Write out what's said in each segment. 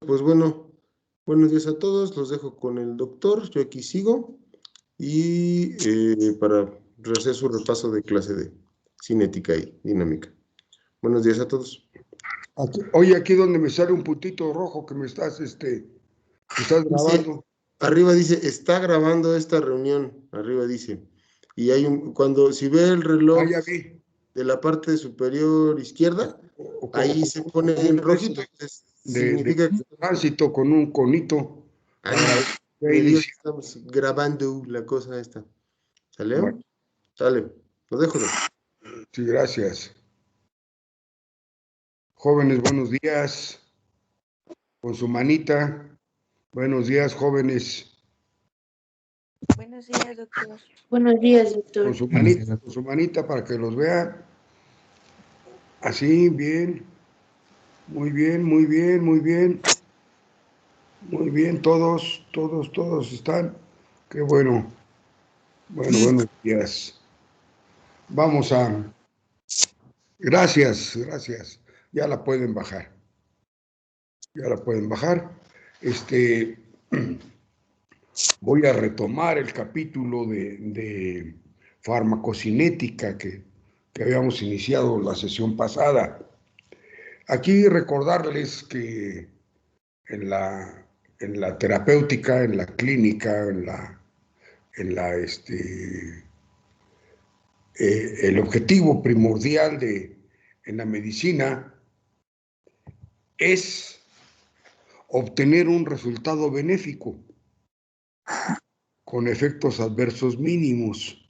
Pues bueno, buenos días a todos. Los dejo con el doctor. Yo aquí sigo y para hacer su repaso de clase de cinética y dinámica. Buenos días a todos. Oye, aquí donde me sale un puntito rojo que me estás Dice, grabando. arriba dice, está grabando esta reunión. Arriba dice. Y si ve el Ah, reloj ya vi. de la parte superior izquierda, ahí se pone Como en un de rojito. esos Entonces, de significa que tránsito con un conito para me digo que iniciar. estamos grabando la cosa esta. ¿Sale? Bueno, Sale. Lo dejo, doctor. sí, gracias. Jóvenes, buenos días. Con su manita. Buenos días, jóvenes. Buenos días, doctor. Buenos días, Con doctor. su manita para que los vea. Así, bien. Muy bien, muy bien, muy bien. Muy bien, todos están. Qué bueno. Bueno, buenos días. Vamos a... Gracias. Ya la pueden bajar. Ya la pueden bajar. Este, Voy a retomar el capítulo de farmacocinética que habíamos iniciado la sesión pasada. Aquí recordarles que en la terapéutica, en la clínica, el objetivo primordial en la medicina es obtener un resultado benéfico con efectos adversos mínimos.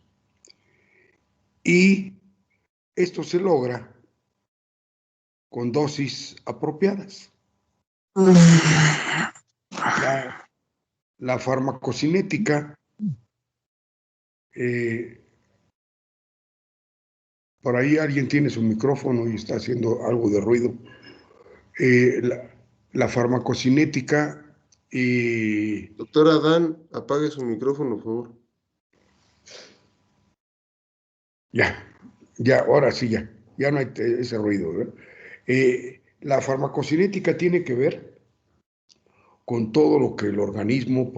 Y esto se logra con dosis apropiadas. La farmacocinética, por ahí alguien tiene su micrófono y está haciendo algo de ruido. La farmacocinética, Doctor Adán, apague su micrófono, por favor. ahora sí, ya no hay ese ruido, ¿verdad? La farmacocinética tiene que ver con todo lo que el organismo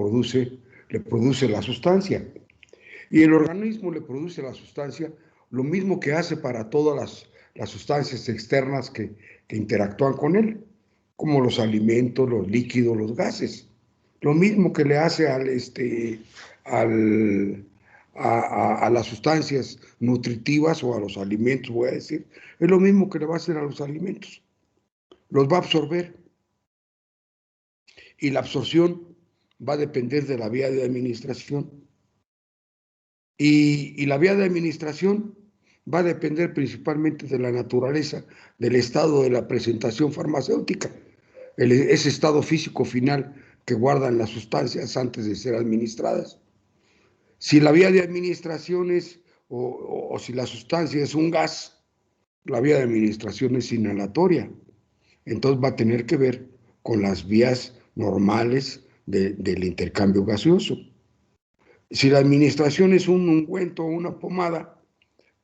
le produce la sustancia. Y el organismo le produce la sustancia lo mismo que hace para todas las sustancias externas que interactúan con él, como los alimentos, los líquidos, los gases. Lo mismo que le hace a las sustancias nutritivas o a los alimentos, voy a decir, es lo mismo que le va a hacer a los alimentos. Los va a absorber y la absorción va a depender de la vía de administración. Y la vía de administración va a depender principalmente de la naturaleza, del estado de la presentación farmacéutica, ese estado físico final que guardan las sustancias antes de ser administradas. Si la vía de administración o si la sustancia es un gas, la vía de administración es inhalatoria. Entonces va a tener que ver con las vías normales del intercambio gaseoso. Si la administración es un ungüento o una pomada,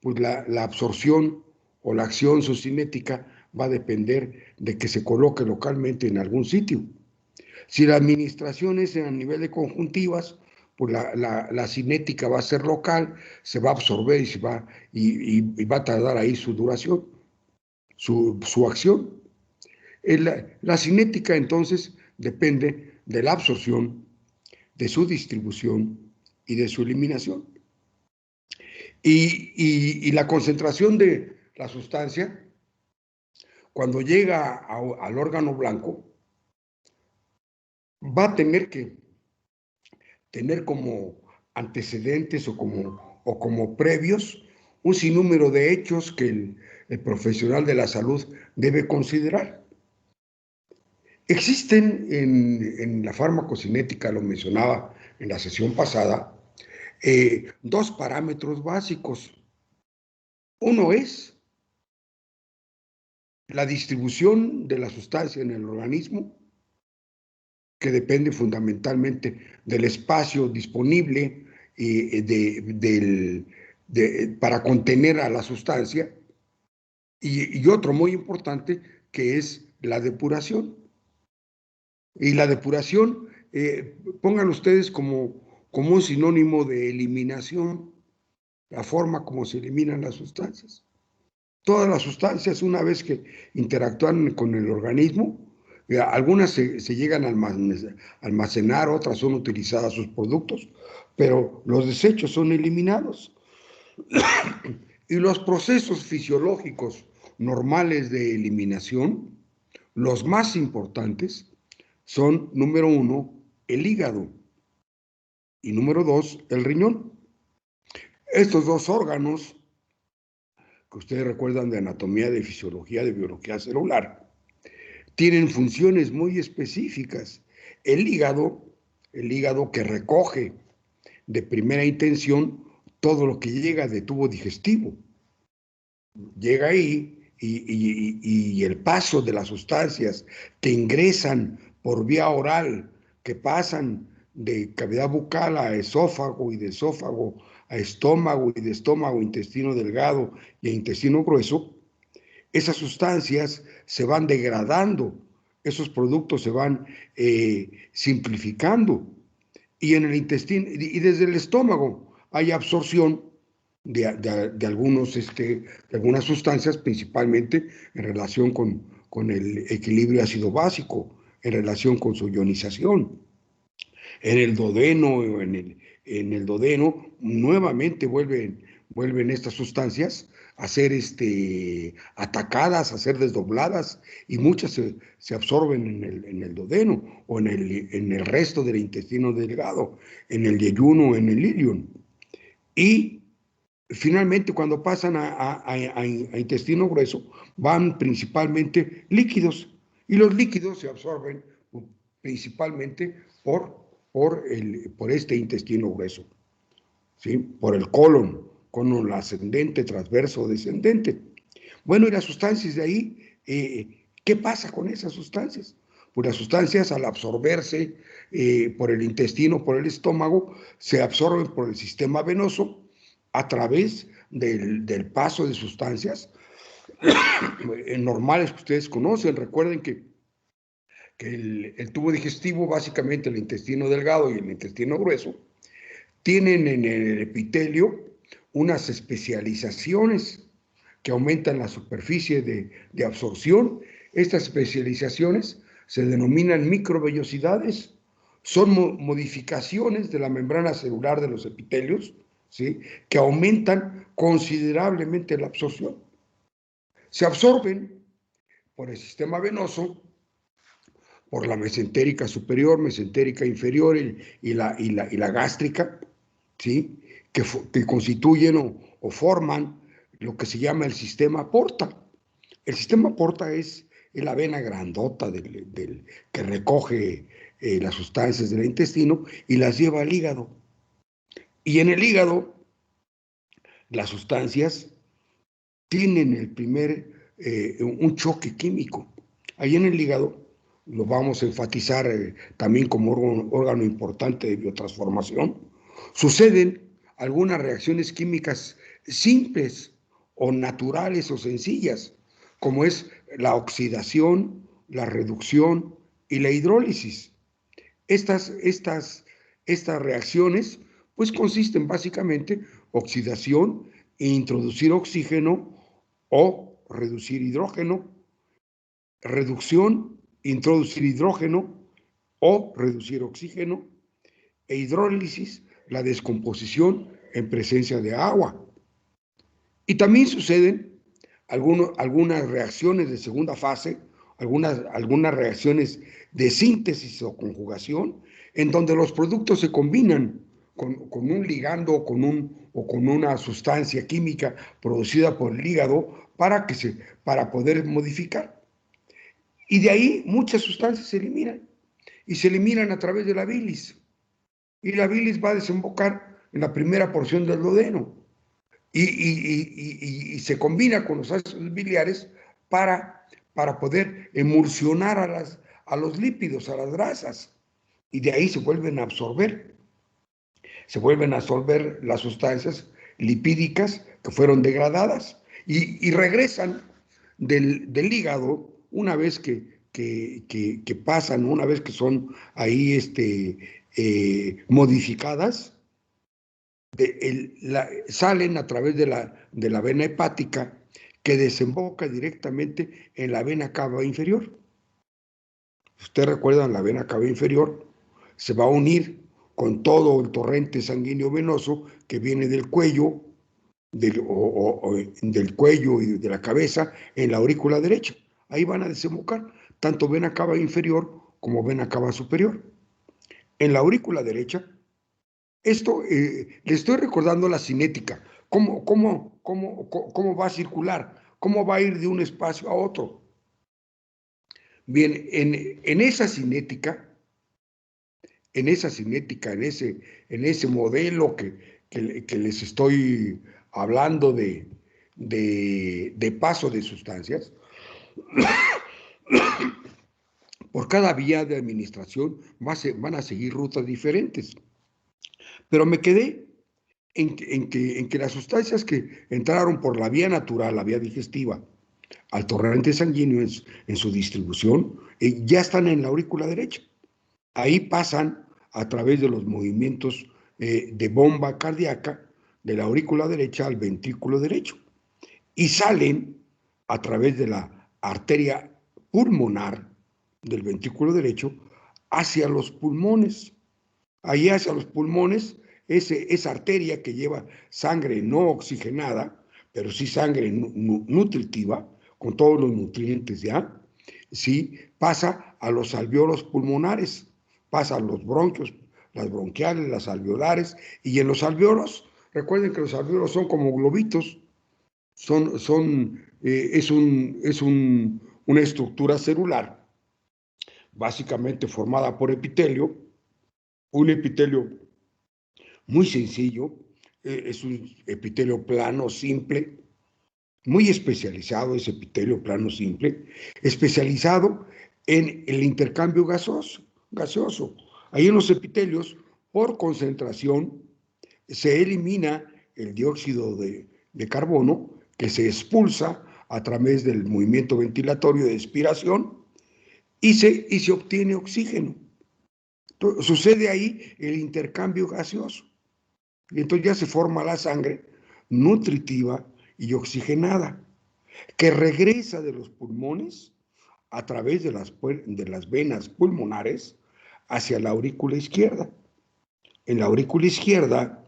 pues la absorción o la acción sucinética va a depender de que se coloque localmente en algún sitio. Si la administración es a nivel de conjuntivas, pues la cinética va a ser local, se va a absorber y va a tardar ahí su duración, su acción. La cinética entonces depende de la absorción, de su distribución y de su eliminación. Y la concentración de la sustancia, cuando llega al órgano blanco, va a tener que tener como antecedentes o como previos un sinnúmero de hechos que el profesional de la salud debe considerar. Existen en la farmacocinética, lo mencionaba en la sesión pasada, dos parámetros básicos. Uno es la distribución de la sustancia en el organismo, que depende fundamentalmente del espacio disponible para contener a la sustancia, y otro muy importante que es la depuración. Y la depuración, pongan ustedes como un sinónimo de eliminación, la forma como se eliminan las sustancias. Todas las sustancias, una vez que interactúan con el organismo, algunas se llegan a almacenar, otras son utilizadas sus productos, pero los desechos son eliminados. Y los procesos fisiológicos normales de eliminación, los más importantes, son, número 1, el hígado y número 2, el riñón. Estos dos órganos, que ustedes recuerdan de anatomía, de fisiología, de biología celular, tienen funciones muy específicas. El hígado que recoge de primera intención todo lo que llega de tubo digestivo. Llega ahí y el paso de las sustancias que ingresan por vía oral, que pasan de cavidad bucal a esófago y de esófago a estómago y de estómago a intestino delgado y a intestino grueso, esas sustancias se van degradando, esos productos se van simplificando y en el intestino y desde el estómago hay absorción de algunas sustancias, principalmente en relación con el equilibrio ácido-básico, en relación con su ionización. En el duodeno, nuevamente vuelven estas sustancias a ser atacadas, a ser desdobladas, y muchas se absorben en el duodeno o en el resto del intestino delgado, en el yeyuno o en el ilion. Y finalmente, cuando pasan a intestino grueso, van principalmente líquidos, y los líquidos se absorben principalmente por este intestino grueso, ¿sí? Por el colon ascendente, transverso o descendente. Bueno, y las sustancias de ahí, ¿qué pasa con esas sustancias? Pues las sustancias, al absorberse por el intestino, por el estómago, se absorben por el sistema venoso a través del paso de sustancias normales que ustedes conocen. Recuerden que el tubo digestivo, básicamente el intestino delgado y el intestino grueso, tienen en el epitelio unas especializaciones que aumentan la superficie de absorción. Estas especializaciones se denominan microvellosidades, son modificaciones de la membrana celular de los epitelios, ¿sí?, que aumentan considerablemente la absorción. Se absorben por el sistema venoso, por la mesentérica superior, mesentérica inferior y la gástrica, ¿sí?, que constituyen o forman lo que se llama el sistema porta. El sistema porta es la vena grandota que recoge las sustancias del intestino y las lleva al hígado. Y en el hígado, las sustancias tienen un choque químico. Ahí en el hígado, lo vamos a enfatizar también como órgano importante de biotransformación, suceden algunas reacciones químicas simples o naturales o sencillas, como es la oxidación, la reducción y la hidrólisis. Estas reacciones pues consisten básicamente oxidación e introducir oxígeno o reducir hidrógeno, reducción, introducir hidrógeno o reducir oxígeno, e hidrólisis, la descomposición en presencia de agua. Y también suceden algunas reacciones de segunda fase, algunas reacciones de síntesis o conjugación, en donde los productos se combinan con un ligando o con una sustancia química producida por el hígado para poder modificar. Y de ahí muchas sustancias se eliminan, y se eliminan a través de la bilis. Y la bilis va a desembocar en la primera porción del duodeno y se combina con los ácidos biliares para poder emulsionar a los lípidos, a las grasas, y de ahí se vuelven a absorber las sustancias lipídicas que fueron degradadas y regresan del hígado una vez que que pasan una vez que son ahí modificadas, salen a través de la vena hepática que desemboca directamente en la vena cava inferior. Ustedes recuerdan, la vena cava inferior se va a unir con todo el torrente sanguíneo venoso que viene del cuello, del cuello y de la cabeza en la aurícula derecha. Ahí van a desembocar tanto vena cava inferior como vena cava superior. En la aurícula derecha, esto le estoy recordando la cinética, cómo va a circular, cómo va a ir de un espacio a otro. Bien, en esa cinética, en ese modelo que les estoy hablando de paso de sustancias, por cada vía de administración van a seguir rutas diferentes. Pero me quedé en que las sustancias que entraron por la vía natural, la vía digestiva, al torrente sanguíneo en su distribución, ya están en la aurícula derecha. Ahí pasan a través de los movimientos de bomba cardíaca de la aurícula derecha al ventrículo derecho y salen a través de la arteria pulmonar del ventrículo derecho hacia los pulmones. Ahí hacia los pulmones, esa arteria que lleva sangre no oxigenada, pero sí sangre nutritiva, con todos los nutrientes ya, sí, pasa a los alvéolos pulmonares, pasa a los bronquios, las bronquiales, las alveolares, y en los alvéolos, recuerden que los alvéolos son como globitos, es una estructura celular, básicamente formada por epitelio, un epitelio muy sencillo, es un epitelio plano, simple, muy especializado, ese epitelio plano, simple, especializado en el intercambio gaseoso. Ahí en los epitelios, por concentración, se elimina el dióxido de carbono que se expulsa a través del movimiento ventilatorio de expiración y se obtiene oxígeno. Entonces, sucede ahí el intercambio gaseoso. Y entonces ya se forma la sangre nutritiva y oxigenada, que regresa de los pulmones a través de las venas pulmonares hacia la aurícula izquierda. En la aurícula izquierda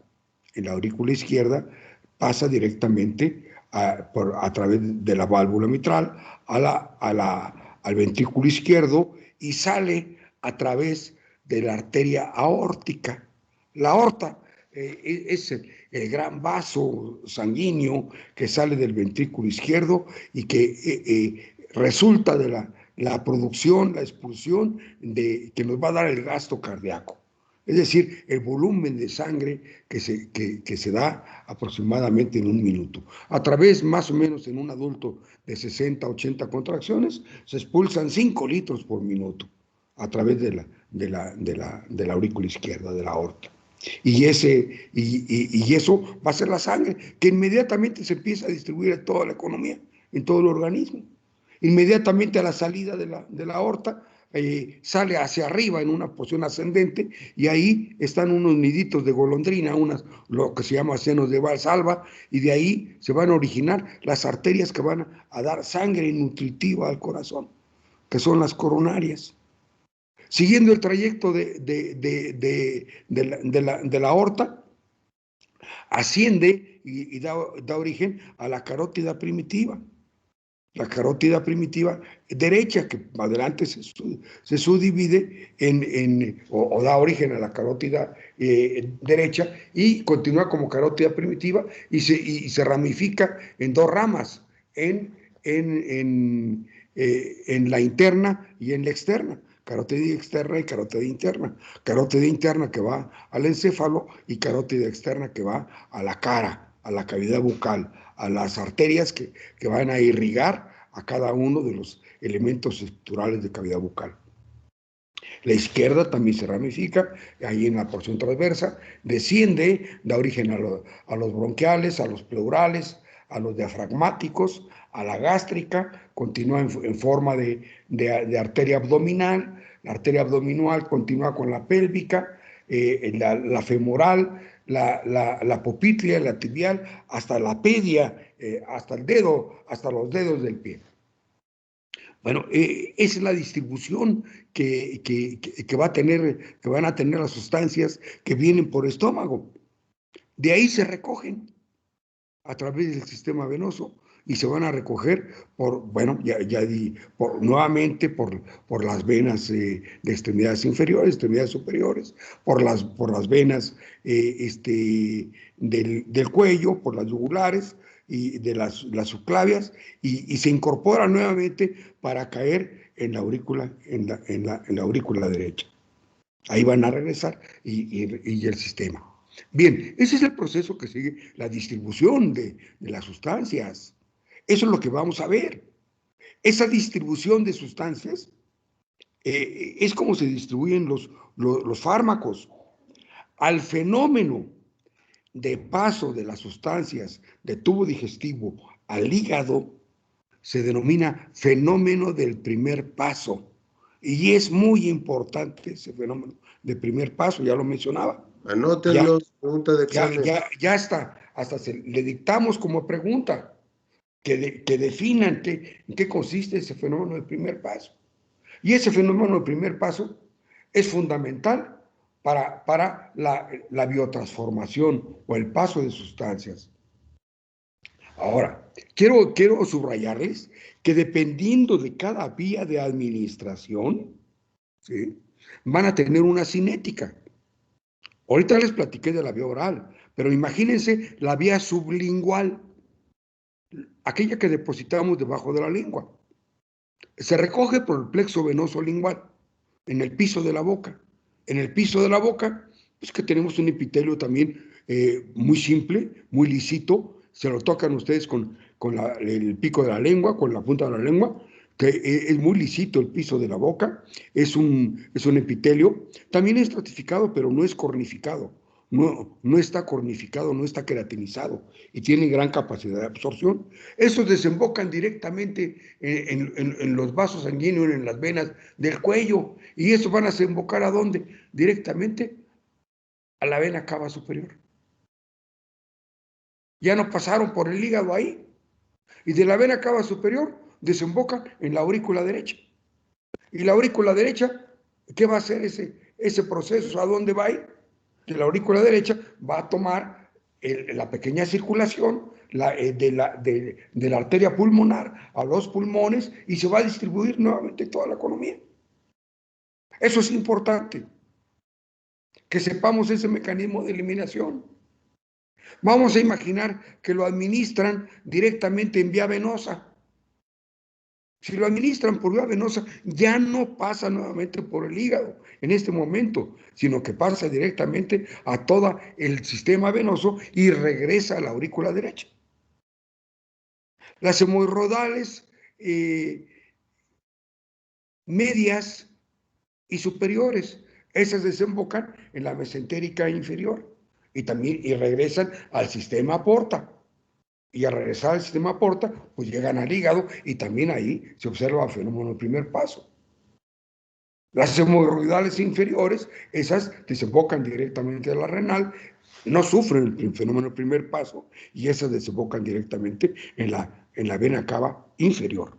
pasa directamente a través de la válvula mitral al ventrículo izquierdo y sale a través de la arteria aórtica. La aorta es el gran vaso sanguíneo que sale del ventrículo izquierdo y que resulta de la producción, la expulsión que nos va a dar el gasto cardíaco. Es decir, el volumen de sangre que se da aproximadamente en un minuto. A través, más o menos en un adulto de 60, 80 contracciones, se expulsan 5 litros por minuto a través de la aurícula izquierda, de la aorta. Y eso va a ser la sangre, que inmediatamente se empieza a distribuir en toda la economía, en todo el organismo. Inmediatamente a la salida de la aorta, sale hacia arriba en una posición ascendente y ahí están unos niditos de golondrina, lo que se llama senos de Valsalva, y de ahí se van a originar las arterias que van a dar sangre nutritiva al corazón, que son las coronarias. Siguiendo el trayecto de la aorta, asciende y da origen a la carótida primitiva. La carótida primitiva derecha, que adelante se subdivide o da origen a la carótida derecha y continúa como carótida primitiva y se ramifica en 2 ramas, en la interna y en la externa. Carótida externa y carótida interna. Carótida interna que va al encéfalo y carótida externa que va a la cara, a la cavidad bucal, a las arterias que van a irrigar a cada uno de los elementos estructurales de cavidad bucal. La izquierda también se ramifica, ahí en la porción transversa, desciende, da origen a los bronquiales, a los pleurales, a los diafragmáticos, a la gástrica, continúa en forma de arteria abdominal, la arteria abdominal continúa con la pélvica, la femoral, la popltea, la tibial, hasta la pedia, hasta el dedo, hasta los dedos del pie. Bueno, esa es la distribución que van a tener las sustancias que vienen por estómago. De ahí se recogen a través del sistema venoso y se van a recoger nuevamente por las venas de extremidades inferiores, extremidades superiores, por las venas del cuello, por las yugulares y de las subclavias, y se incorpora nuevamente para caer en la aurícula, en la aurícula derecha. Ahí van a regresar y el sistema. Bien, ese es el proceso que sigue la distribución de las sustancias. Eso es lo que vamos a ver. Esa distribución de sustancias es como se distribuyen los fármacos. Al fenómeno de paso de las sustancias de tubo digestivo al hígado se denomina fenómeno del primer paso. Y es muy importante ese fenómeno de primer paso, ya lo mencionaba. Anótenlo, pregunta de examen. Ya está, hasta le dictamos como pregunta que definan en qué consiste ese fenómeno del primer paso. Y ese fenómeno del primer paso es fundamental para la biotransformación o el paso de sustancias. Ahora, quiero subrayarles que dependiendo de cada vía de administración, ¿sí?, van a tener una cinética. Ahorita les platiqué de la vía oral, pero imagínense la vía sublingual, aquella que depositamos debajo de la lengua. Se recoge por el plexo venoso lingual, en el piso de la boca. En el piso de la boca, pues que tenemos un epitelio también muy simple, muy lisito. Se lo tocan ustedes con el pico de la lengua, con la punta de la lengua, que es muy lisito el piso de la boca. Es un epitelio. También es estratificado, pero no es cornificado. No está cornificado, no está queratinizado y tiene gran capacidad de absorción. Esos desembocan directamente en los vasos sanguíneos, en las venas del cuello, y esos van a desembocar ¿a dónde? Directamente a la vena cava superior. Ya no pasaron por el hígado ahí, y de la vena cava superior desembocan en la aurícula derecha. Y la aurícula derecha, ¿qué va a hacer ese proceso? ¿A dónde va a ir? De la aurícula derecha va a tomar la pequeña circulación de la arteria pulmonar a los pulmones y se va a distribuir nuevamente toda la economía. Eso es importante, que sepamos ese mecanismo de eliminación. Vamos a imaginar que lo administran directamente en vía venosa. Si lo administran por vía venosa, ya no pasa nuevamente por el hígado en este momento, sino que pasa directamente a todo el sistema venoso y regresa a la aurícula derecha. Las hemorroidales medias y superiores, esas desembocan en la mesentérica inferior y regresan al sistema porta. Y al regresar al sistema porta, pues llegan al hígado y también ahí se observa el fenómeno del primer paso. Las hemorroidales inferiores, esas desembocan directamente a la renal, no sufren el fenómeno del primer paso y esas desembocan directamente en la vena cava inferior.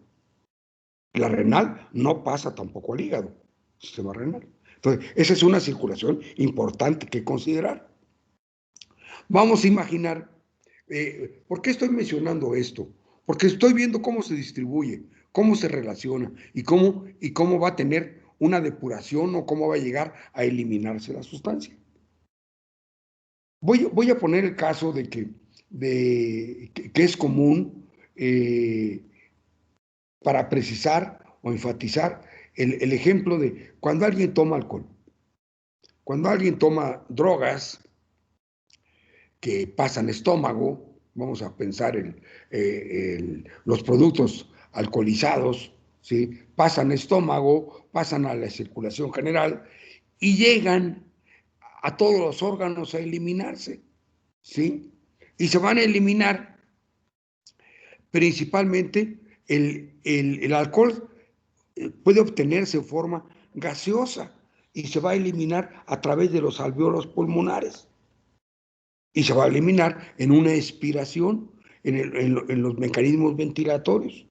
La renal no pasa tampoco al hígado, sistema renal. Entonces, esa es una circulación importante que considerar. Vamos a imaginar. ¿Por qué estoy mencionando esto? Porque estoy viendo cómo se distribuye, cómo se relaciona y cómo va a tener una depuración o cómo va a llegar a eliminarse la sustancia. Voy a poner el caso de que es común para precisar o enfatizar el ejemplo de cuando alguien toma alcohol, cuando alguien toma drogas que pasan estómago. Vamos a pensar los productos alcoholizados, ¿sí? Pasan estómago, pasan a la circulación general y llegan a todos los órganos a eliminarse, ¿sí? Y se van a eliminar Principalmente el alcohol puede obtenerse en forma gaseosa y se va a eliminar a través de los alvéolos pulmonares y se va a eliminar en una expiración en los mecanismos ventilatorios.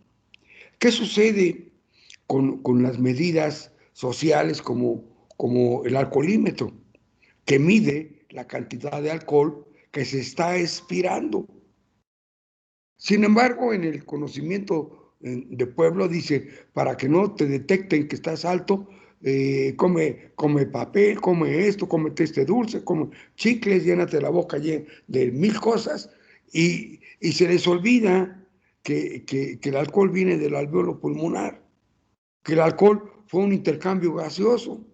¿Qué sucede con las medidas sociales como el alcoholímetro, que mide la cantidad de alcohol que se está expirando? Sin embargo, en el conocimiento de pueblo dice, para que no te detecten que estás alto, come papel, come esto, cómete este dulce, come chicles, llénate la boca de mil cosas, y se les olvida que el alcohol viene del alvéolo pulmonar, que el alcohol fue un intercambio gaseoso,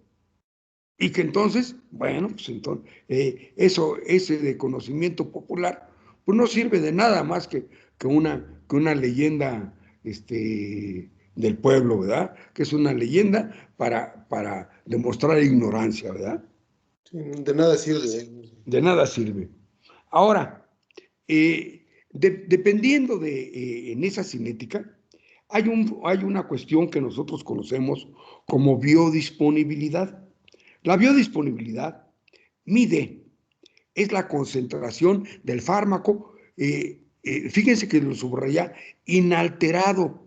y que entonces, bueno, pues entonces, ese de conocimiento popular, pues no sirve de nada más que una leyenda del pueblo, ¿verdad? Que es una leyenda para demostrar ignorancia, ¿verdad? Sí, de nada sirve. De nada sirve. Ahora, dependiendo en esa cinética, hay una cuestión que nosotros conocemos como biodisponibilidad. La biodisponibilidad es la concentración del fármaco, fíjense que lo subraya, inalterado,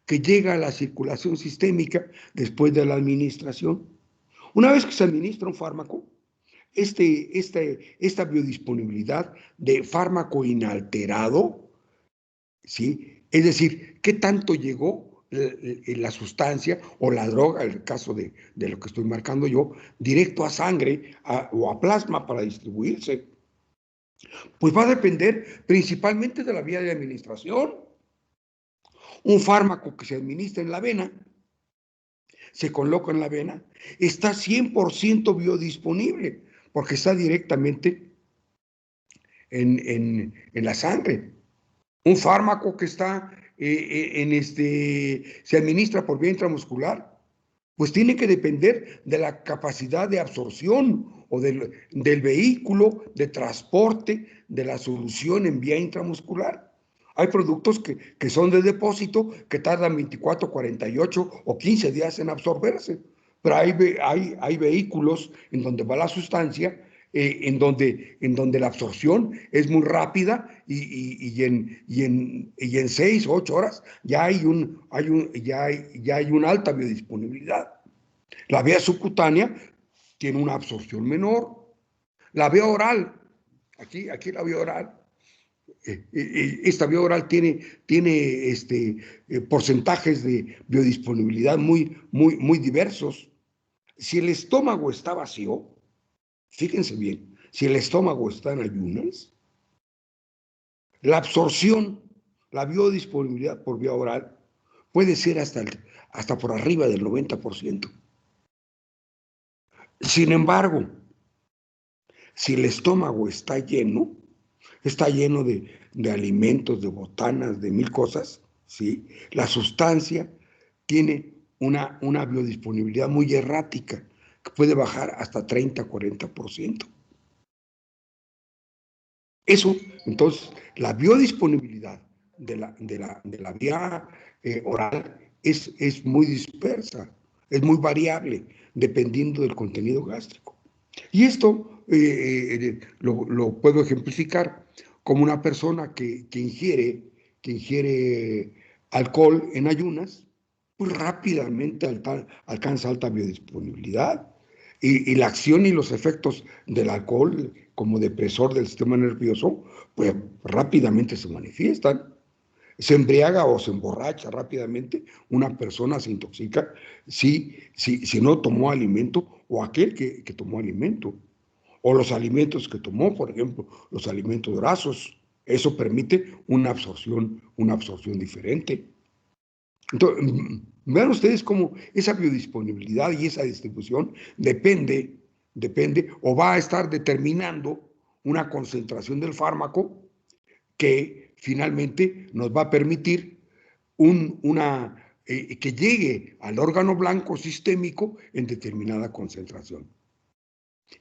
que llega a la circulación sistémica después de la administración. Una vez que se administra un fármaco, esta biodisponibilidad de fármaco inalterado, ¿sí? Es decir, ¿qué tanto llegó la sustancia o la droga, en el caso de lo que estoy marcando yo, directo a sangre o a plasma para distribuirse? Pues va a depender principalmente de la vía de administración. Un fármaco que se administra en la vena, se coloca en la vena, está 100% biodisponible, porque está directamente en la sangre. Un fármaco que está se administra por vía intramuscular, pues tiene que depender de la capacidad de absorción o del vehículo de transporte de la solución en vía intramuscular. Hay productos que son de depósito que tardan 24, 48 o 15 días en absorberse, pero hay vehículos en donde va la sustancia, en donde la absorción es muy rápida y en 6 o 8 horas ya hay una alta biodisponibilidad. La vía subcutánea tiene una absorción menor. La vía oral, aquí la vía oral, esta vía oral tiene porcentajes de biodisponibilidad muy diversos. Si el estómago está vacío, fíjense bien, si el estómago está en ayunas, la absorción, la biodisponibilidad por vía oral puede ser hasta por arriba del 90%. Sin embargo, si el estómago está lleno de alimentos, de botanas, de mil cosas, ¿sí? La sustancia tiene una biodisponibilidad muy errática, que puede bajar hasta 30-40%. Eso, entonces, la biodisponibilidad de la vía oral es muy dispersa, es muy variable, dependiendo del contenido gástrico. Y esto lo puedo ejemplificar como una persona que ingiere alcohol en ayunas, pues rápidamente alcanza alta biodisponibilidad. Y la acción y los efectos del alcohol como depresor del sistema nervioso, pues rápidamente se manifiestan. Se embriaga o se emborracha rápidamente, una persona se intoxica si no tomó alimento o aquel que tomó alimento, o los alimentos que tomó, por ejemplo, los alimentos grasos. Eso permite una absorción diferente. Entonces, vean ustedes cómo esa biodisponibilidad y esa distribución depende o va a estar determinando una concentración del fármaco que finalmente nos va a permitir que llegue al órgano blanco sistémico en determinada concentración.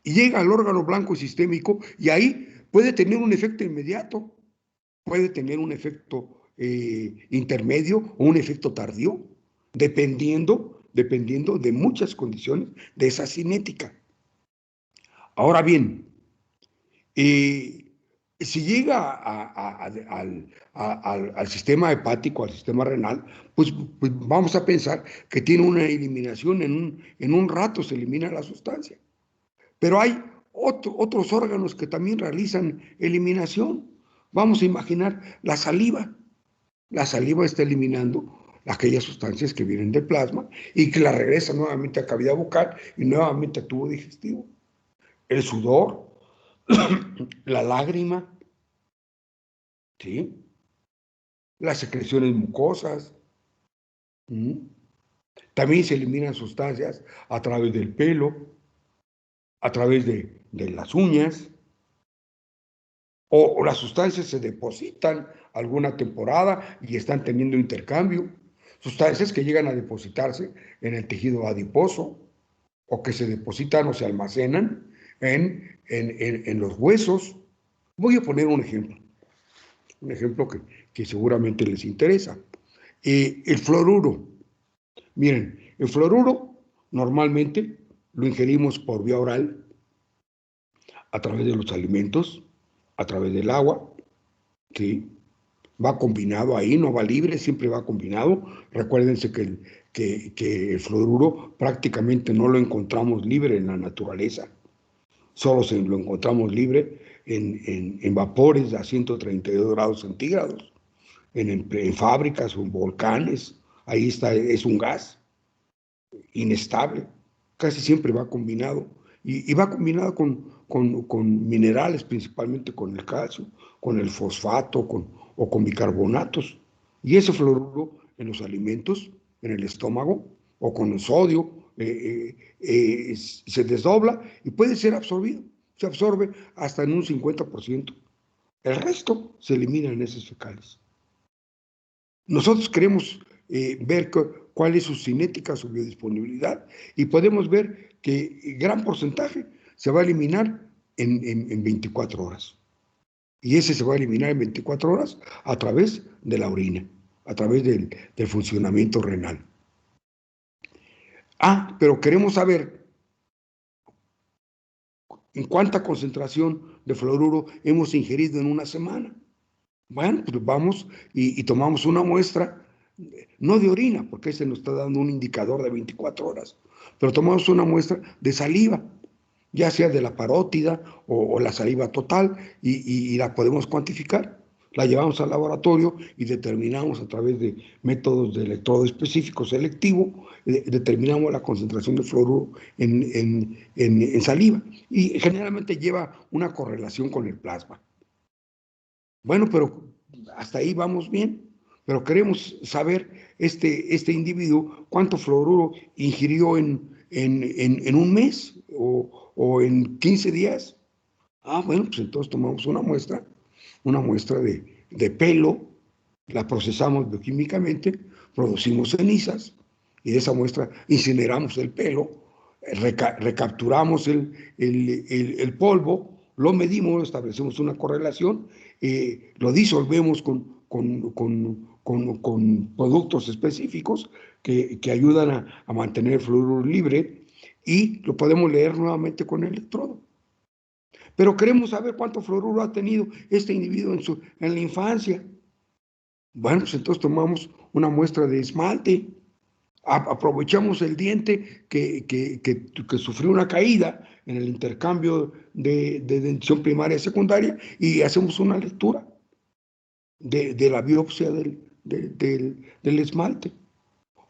Y llega al órgano blanco sistémico y ahí puede tener un efecto inmediato, puede tener un efecto intermedio o un efecto tardío, dependiendo de muchas condiciones de esa cinética. Ahora bien, si llega al sistema hepático, al sistema renal, pues vamos a pensar que tiene una eliminación, en un rato se elimina la sustancia. Pero hay otros órganos que también realizan eliminación. Vamos a imaginar la saliva. La saliva está eliminando aquellas sustancias que vienen del plasma y que la regresan nuevamente a cavidad bucal y nuevamente a tubo digestivo. El sudor, la lágrima, ¿sí? Las secreciones mucosas. También se eliminan sustancias a través del pelo, a través de las uñas, o las sustancias se depositan alguna temporada y están teniendo intercambio. Sustancias que llegan a depositarse en el tejido adiposo o que se depositan o se almacenan en los huesos. Voy a poner un ejemplo que seguramente les interesa. El fluoruro. Miren, el fluoruro normalmente lo ingerimos por vía oral, a través de los alimentos, a través del agua, ¿sí? Va combinado ahí, no va libre, siempre va combinado. Recuérdense que el fluoruro prácticamente no lo encontramos libre en la naturaleza, solo lo encontramos libre en vapores a 132 grados centígrados, en fábricas o en volcanes. Ahí está, es un gas inestable, casi siempre va combinado, y va combinado con minerales, principalmente con el calcio, con el fosfato o con bicarbonatos. Y ese fluoruro en los alimentos, en el estómago, o con el sodio, se desdobla y puede ser absorbido. Se absorbe hasta en un 50%. El resto se elimina en heces fecales. Nosotros queremos ver cuál es su cinética, su biodisponibilidad, y podemos ver que gran porcentaje se va a eliminar en 24 horas. Y ese se va a eliminar en 24 horas a través de la orina, a través del funcionamiento renal. Pero queremos saber en cuánta concentración de fluoruro hemos ingerido en una semana. Bueno, pues vamos y tomamos una muestra, no de orina, porque ese nos está dando un indicador de 24 horas, pero tomamos una muestra de saliva, ya sea de la parótida o la saliva total, y la podemos cuantificar. La llevamos al laboratorio y determinamos a través de métodos de electrodo específico selectivo, determinamos la concentración de fluoruro en saliva, y generalmente lleva una correlación con el plasma. Bueno, pero hasta ahí vamos bien, pero queremos saber este individuo cuánto fluoruro ingirió en un mes o en 15 días. Bueno, pues entonces tomamos una muestra de pelo, la procesamos bioquímicamente, producimos cenizas, y de esa muestra incineramos el pelo, recapturamos el polvo, lo medimos, establecemos una correlación, lo disolvemos con productos específicos que ayudan a mantener el fluoruro libre, y lo podemos leer nuevamente con el electrodo. Pero queremos saber cuánto fluoruro ha tenido este individuo en la infancia. Bueno, pues entonces tomamos una muestra de esmalte, aprovechamos el diente que sufrió una caída en el intercambio de dentición primaria y secundaria, y hacemos una lectura de la biopsia del esmalte.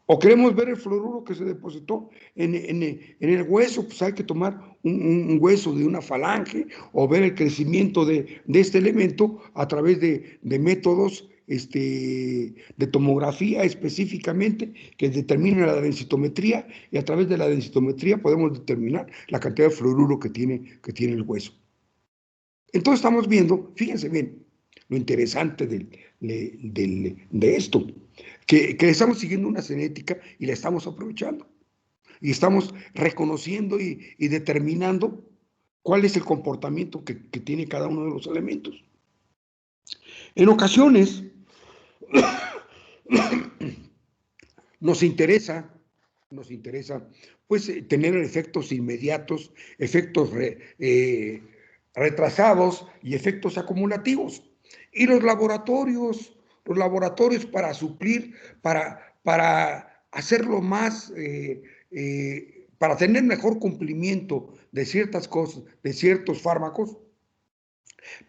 O queremos ver el fluoruro que se depositó en el hueso, pues hay que tomar un hueso de una falange, o ver el crecimiento de este elemento a través de métodos de tomografía específicamente, que determinan la densitometría, y a través de la densitometría podemos determinar la cantidad de fluoruro que tiene el hueso. Entonces estamos viendo, fíjense bien, lo interesante de esto, que estamos siguiendo una cinética y la estamos aprovechando. Y estamos reconociendo y determinando cuál es el comportamiento que tiene cada uno de los elementos. En ocasiones, Nos interesa, pues, tener efectos inmediatos, efectos retrasados y efectos acumulativos. Y los laboratorios para suplir, para hacerlo más, para tener mejor cumplimiento de ciertas cosas, de ciertos fármacos,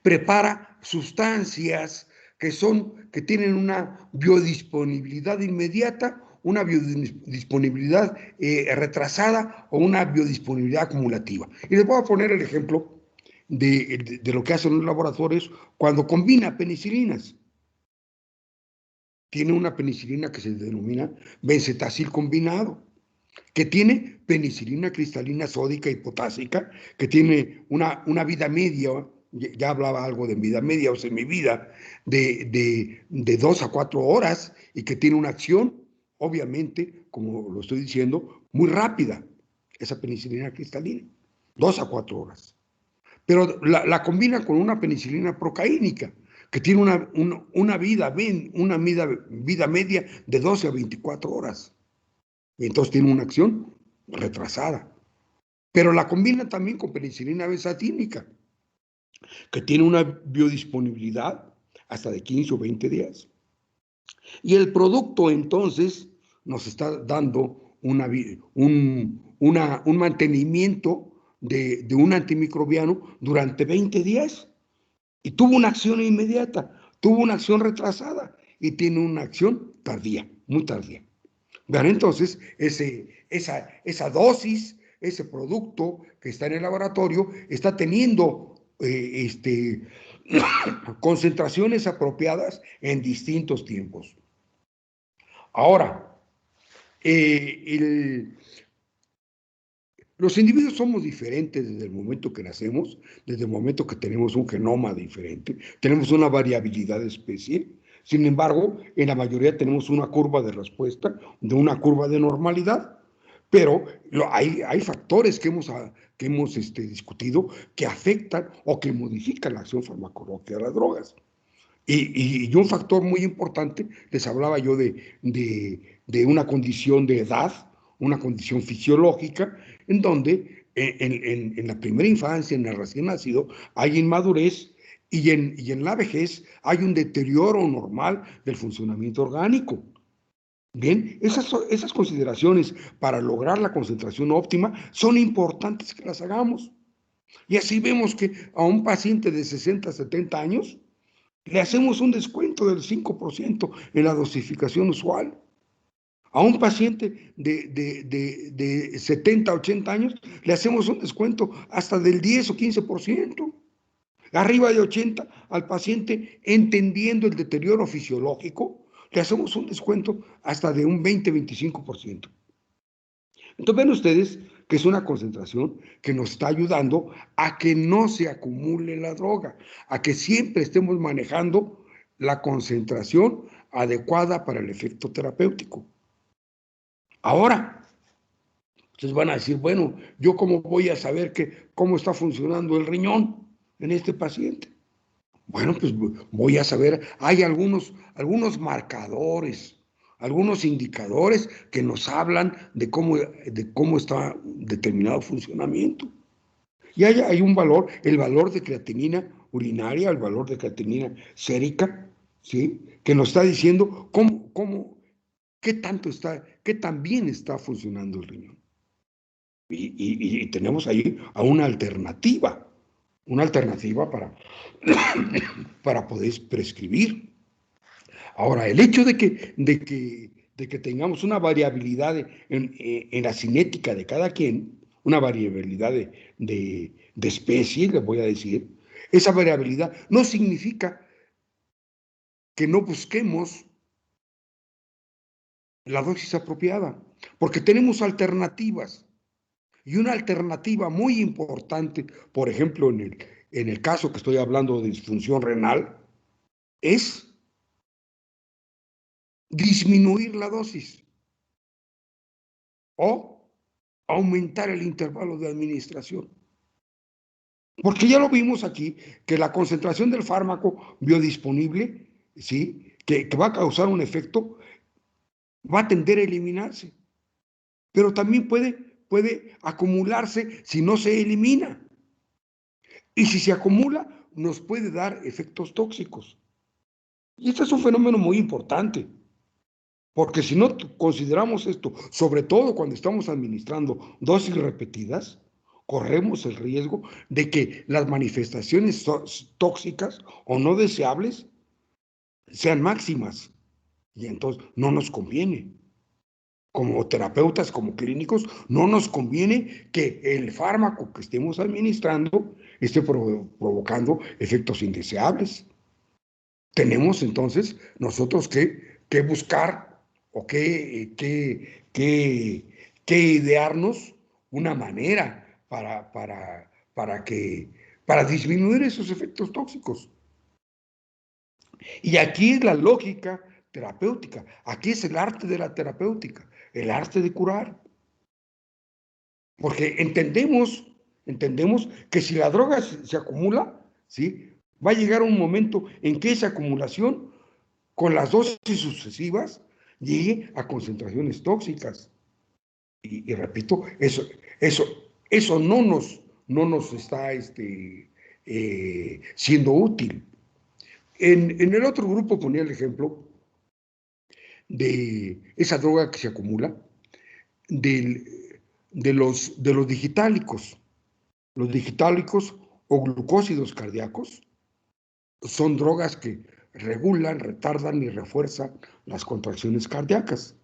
prepara sustancias que tienen una biodisponibilidad inmediata, una biodisponibilidad retrasada o una biodisponibilidad acumulativa. Y les voy a poner el ejemplo de lo que hacen los laboratorios cuando combina penicilinas. Tiene una penicilina que se denomina bencetacil combinado, que tiene penicilina cristalina sódica y potásica, que tiene una vida media, ya hablaba algo de vida media o semivida, de 2 a 4 horas, y que tiene una acción, obviamente, como lo estoy diciendo, muy rápida, esa penicilina cristalina, 2 a 4 horas. Pero la combina con una penicilina procaínica, que tiene una vida media de 12 a 24 horas. Y entonces tiene una acción retrasada. Pero la combina también con penicilina benzatínica, que tiene una biodisponibilidad hasta de 15 o 20 días. Y el producto entonces nos está dando un mantenimiento de un antimicrobiano durante 20 días. Y tuvo una acción inmediata, tuvo una acción retrasada y tiene una acción tardía, muy tardía. Vean, entonces, esa dosis, ese producto que está en el laboratorio, está teniendo concentraciones apropiadas en distintos tiempos. Ahora, los individuos somos diferentes desde el momento que nacemos, desde el momento que tenemos un genoma diferente, tenemos una variabilidad de especie. Sin embargo, en la mayoría tenemos una curva de respuesta, de una curva de normalidad, pero hay factores que hemos discutido que afectan o que modifican la acción farmacológica de las drogas. Y un factor muy importante, les hablaba yo de una condición de edad, una condición fisiológica, en donde en la primera infancia, en el recién nacido, hay inmadurez y en la vejez hay un deterioro normal del funcionamiento orgánico. Bien, esas consideraciones para lograr la concentración óptima son importantes que las hagamos. Y así vemos que a un paciente de 60, 70 años, le hacemos un descuento del 5% en la dosificación usual. A un paciente de 70, 80 años, le hacemos un descuento hasta del 10 o 15%. Arriba de 80, al paciente, entendiendo el deterioro fisiológico, le hacemos un descuento hasta de un 20-25%. Entonces ven ustedes que es una concentración que nos está ayudando a que no se acumule la droga, a que siempre estemos manejando la concentración adecuada para el efecto terapéutico. Ahora, ustedes van a decir, bueno, ¿yo cómo voy a saber cómo está funcionando el riñón en este paciente? Bueno, pues voy a saber, hay algunos marcadores, algunos indicadores que nos hablan de cómo está determinado funcionamiento. Y hay un valor, el valor de creatinina urinaria, el valor de creatinina sérica, ¿sí? Que nos está diciendo qué tan bien está funcionando el riñón. Y tenemos ahí a una alternativa para poder prescribir. Ahora, el hecho de que tengamos una variabilidad en la cinética de cada quien, una variabilidad de especie, les voy a decir, esa variabilidad no significa que no busquemos la dosis apropiada, porque tenemos alternativas. Y una alternativa muy importante, por ejemplo, en el caso que estoy hablando de disfunción renal, es disminuir la dosis o aumentar el intervalo de administración. Porque ya lo vimos aquí, que la concentración del fármaco biodisponible, ¿sí?, que va a causar un efecto, va a tender a eliminarse. Pero también puede acumularse si no se elimina. Y si se acumula, nos puede dar efectos tóxicos. Y este es un fenómeno muy importante, porque si no consideramos esto, sobre todo cuando estamos administrando dosis repetidas, corremos el riesgo de que las manifestaciones tóxicas o no deseables sean máximas. Y entonces no nos conviene. Como terapeutas, como clínicos, no nos conviene que el fármaco que estemos administrando esté provocando efectos indeseables. Tenemos entonces nosotros que buscar o que idearnos una manera para disminuir esos efectos tóxicos. Y aquí es la lógica terapéutica, aquí es el arte de la terapéutica, el arte de curar. Porque entendemos que si la droga se acumula, ¿sí? Va a llegar un momento en que esa acumulación, con las dosis sucesivas, llegue a concentraciones tóxicas. Y repito, eso no nos está siendo útil. En el otro grupo ponía el ejemplo de esa droga que se acumula, de los digitálicos. Los digitálicos o glucósidos cardíacos son drogas que regulan, retardan y refuerzan las contracciones cardíacas.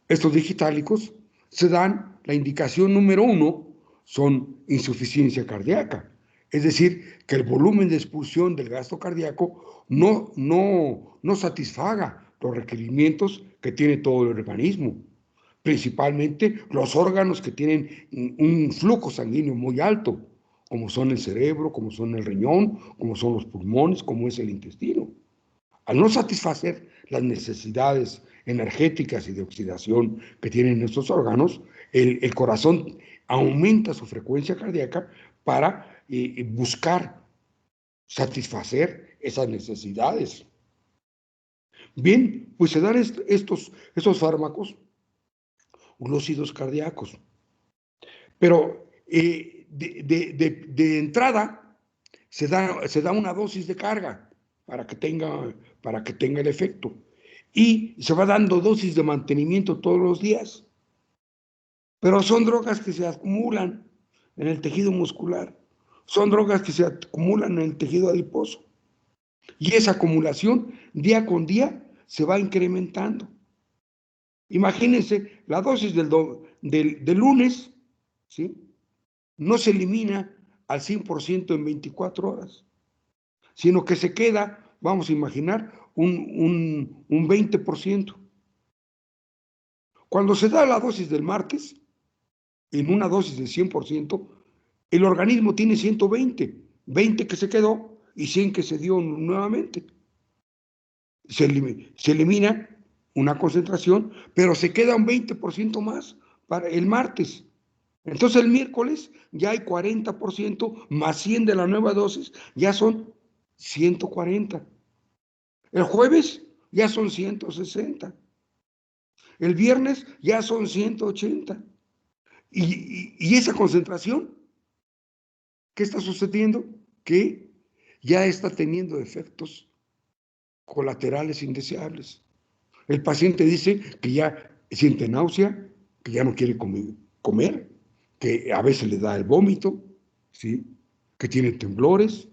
Estos digitálicos se dan, la indicación número 1 son insuficiencia cardíaca, es decir, que el volumen de expulsión del gasto cardíaco no satisfaga los requerimientos que tiene todo el organismo, principalmente los órganos que tienen un flujo sanguíneo muy alto, como son el cerebro, como son el riñón, como son los pulmones, como es el intestino. Al no satisfacer las necesidades energéticas y de oxidación que tienen estos órganos, el corazón aumenta su frecuencia cardíaca para buscar satisfacer esas necesidades. Bien, pues se dan estos fármacos glúcidos cardíacos. Pero de entrada se da una dosis de carga para que tenga el efecto. Y se va dando dosis de mantenimiento todos los días. Pero son drogas que se acumulan en el tejido muscular. Son drogas que se acumulan en el tejido adiposo. Y esa acumulación día con día se va incrementando. Imagínense, la dosis del lunes, ¿sí? No se elimina al 100% en 24 horas, sino que se queda, vamos a imaginar, un 20%. Cuando se da la dosis del martes, en una dosis de 100%, el organismo tiene 120, 20 que se quedó y 100 que se dio nuevamente. Se elimina una concentración, pero se queda un 20% más para el martes. Entonces el miércoles ya hay 40% más 100 de la nueva dosis, ya son 140. El jueves ya son 160. El viernes ya son 180. Y esa concentración, ¿qué está sucediendo? Que ya está teniendo efectos colaterales indeseables. El paciente dice que ya siente náusea, que ya no quiere comer, que a veces le da el vómito, ¿sí? Que tiene temblores,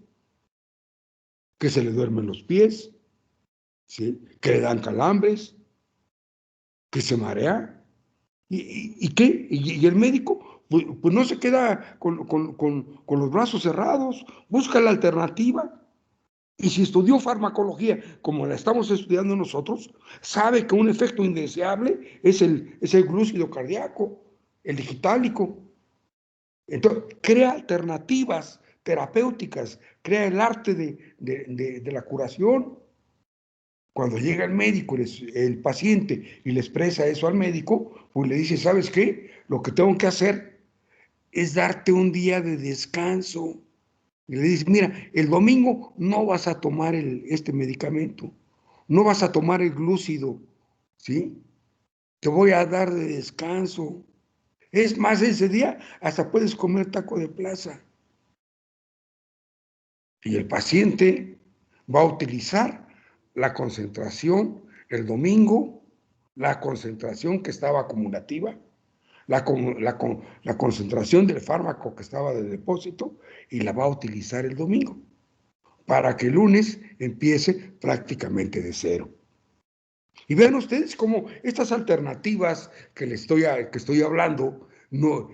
que se le duermen los pies, ¿sí? Que le dan calambres, que se marea. ¿Y qué? ¿Y el médico? Pues no se queda con los brazos cerrados, busca la alternativa. Y si estudió farmacología como la estamos estudiando nosotros, sabe que un efecto indeseable es el glúcido cardíaco, el digitálico. Entonces, crea alternativas terapéuticas, crea el arte de la curación. Cuando llega el médico, el paciente, y le expresa eso al médico, pues le dice, ¿sabes qué? Lo que tengo que hacer es darte un día de descanso. Y le dice, mira, el domingo no vas a tomar este medicamento. no vas a tomar el glúcido, ¿sí? Te voy a dar de descanso. Es más, ese día hasta puedes comer taco de plaza. Y el paciente va a utilizar la concentración el domingo, la concentración que estaba acumulativa, la concentración del fármaco que estaba de depósito, y la va a utilizar el domingo, para que el lunes empiece prácticamente de cero. Y vean ustedes cómo estas alternativas que estoy hablando no,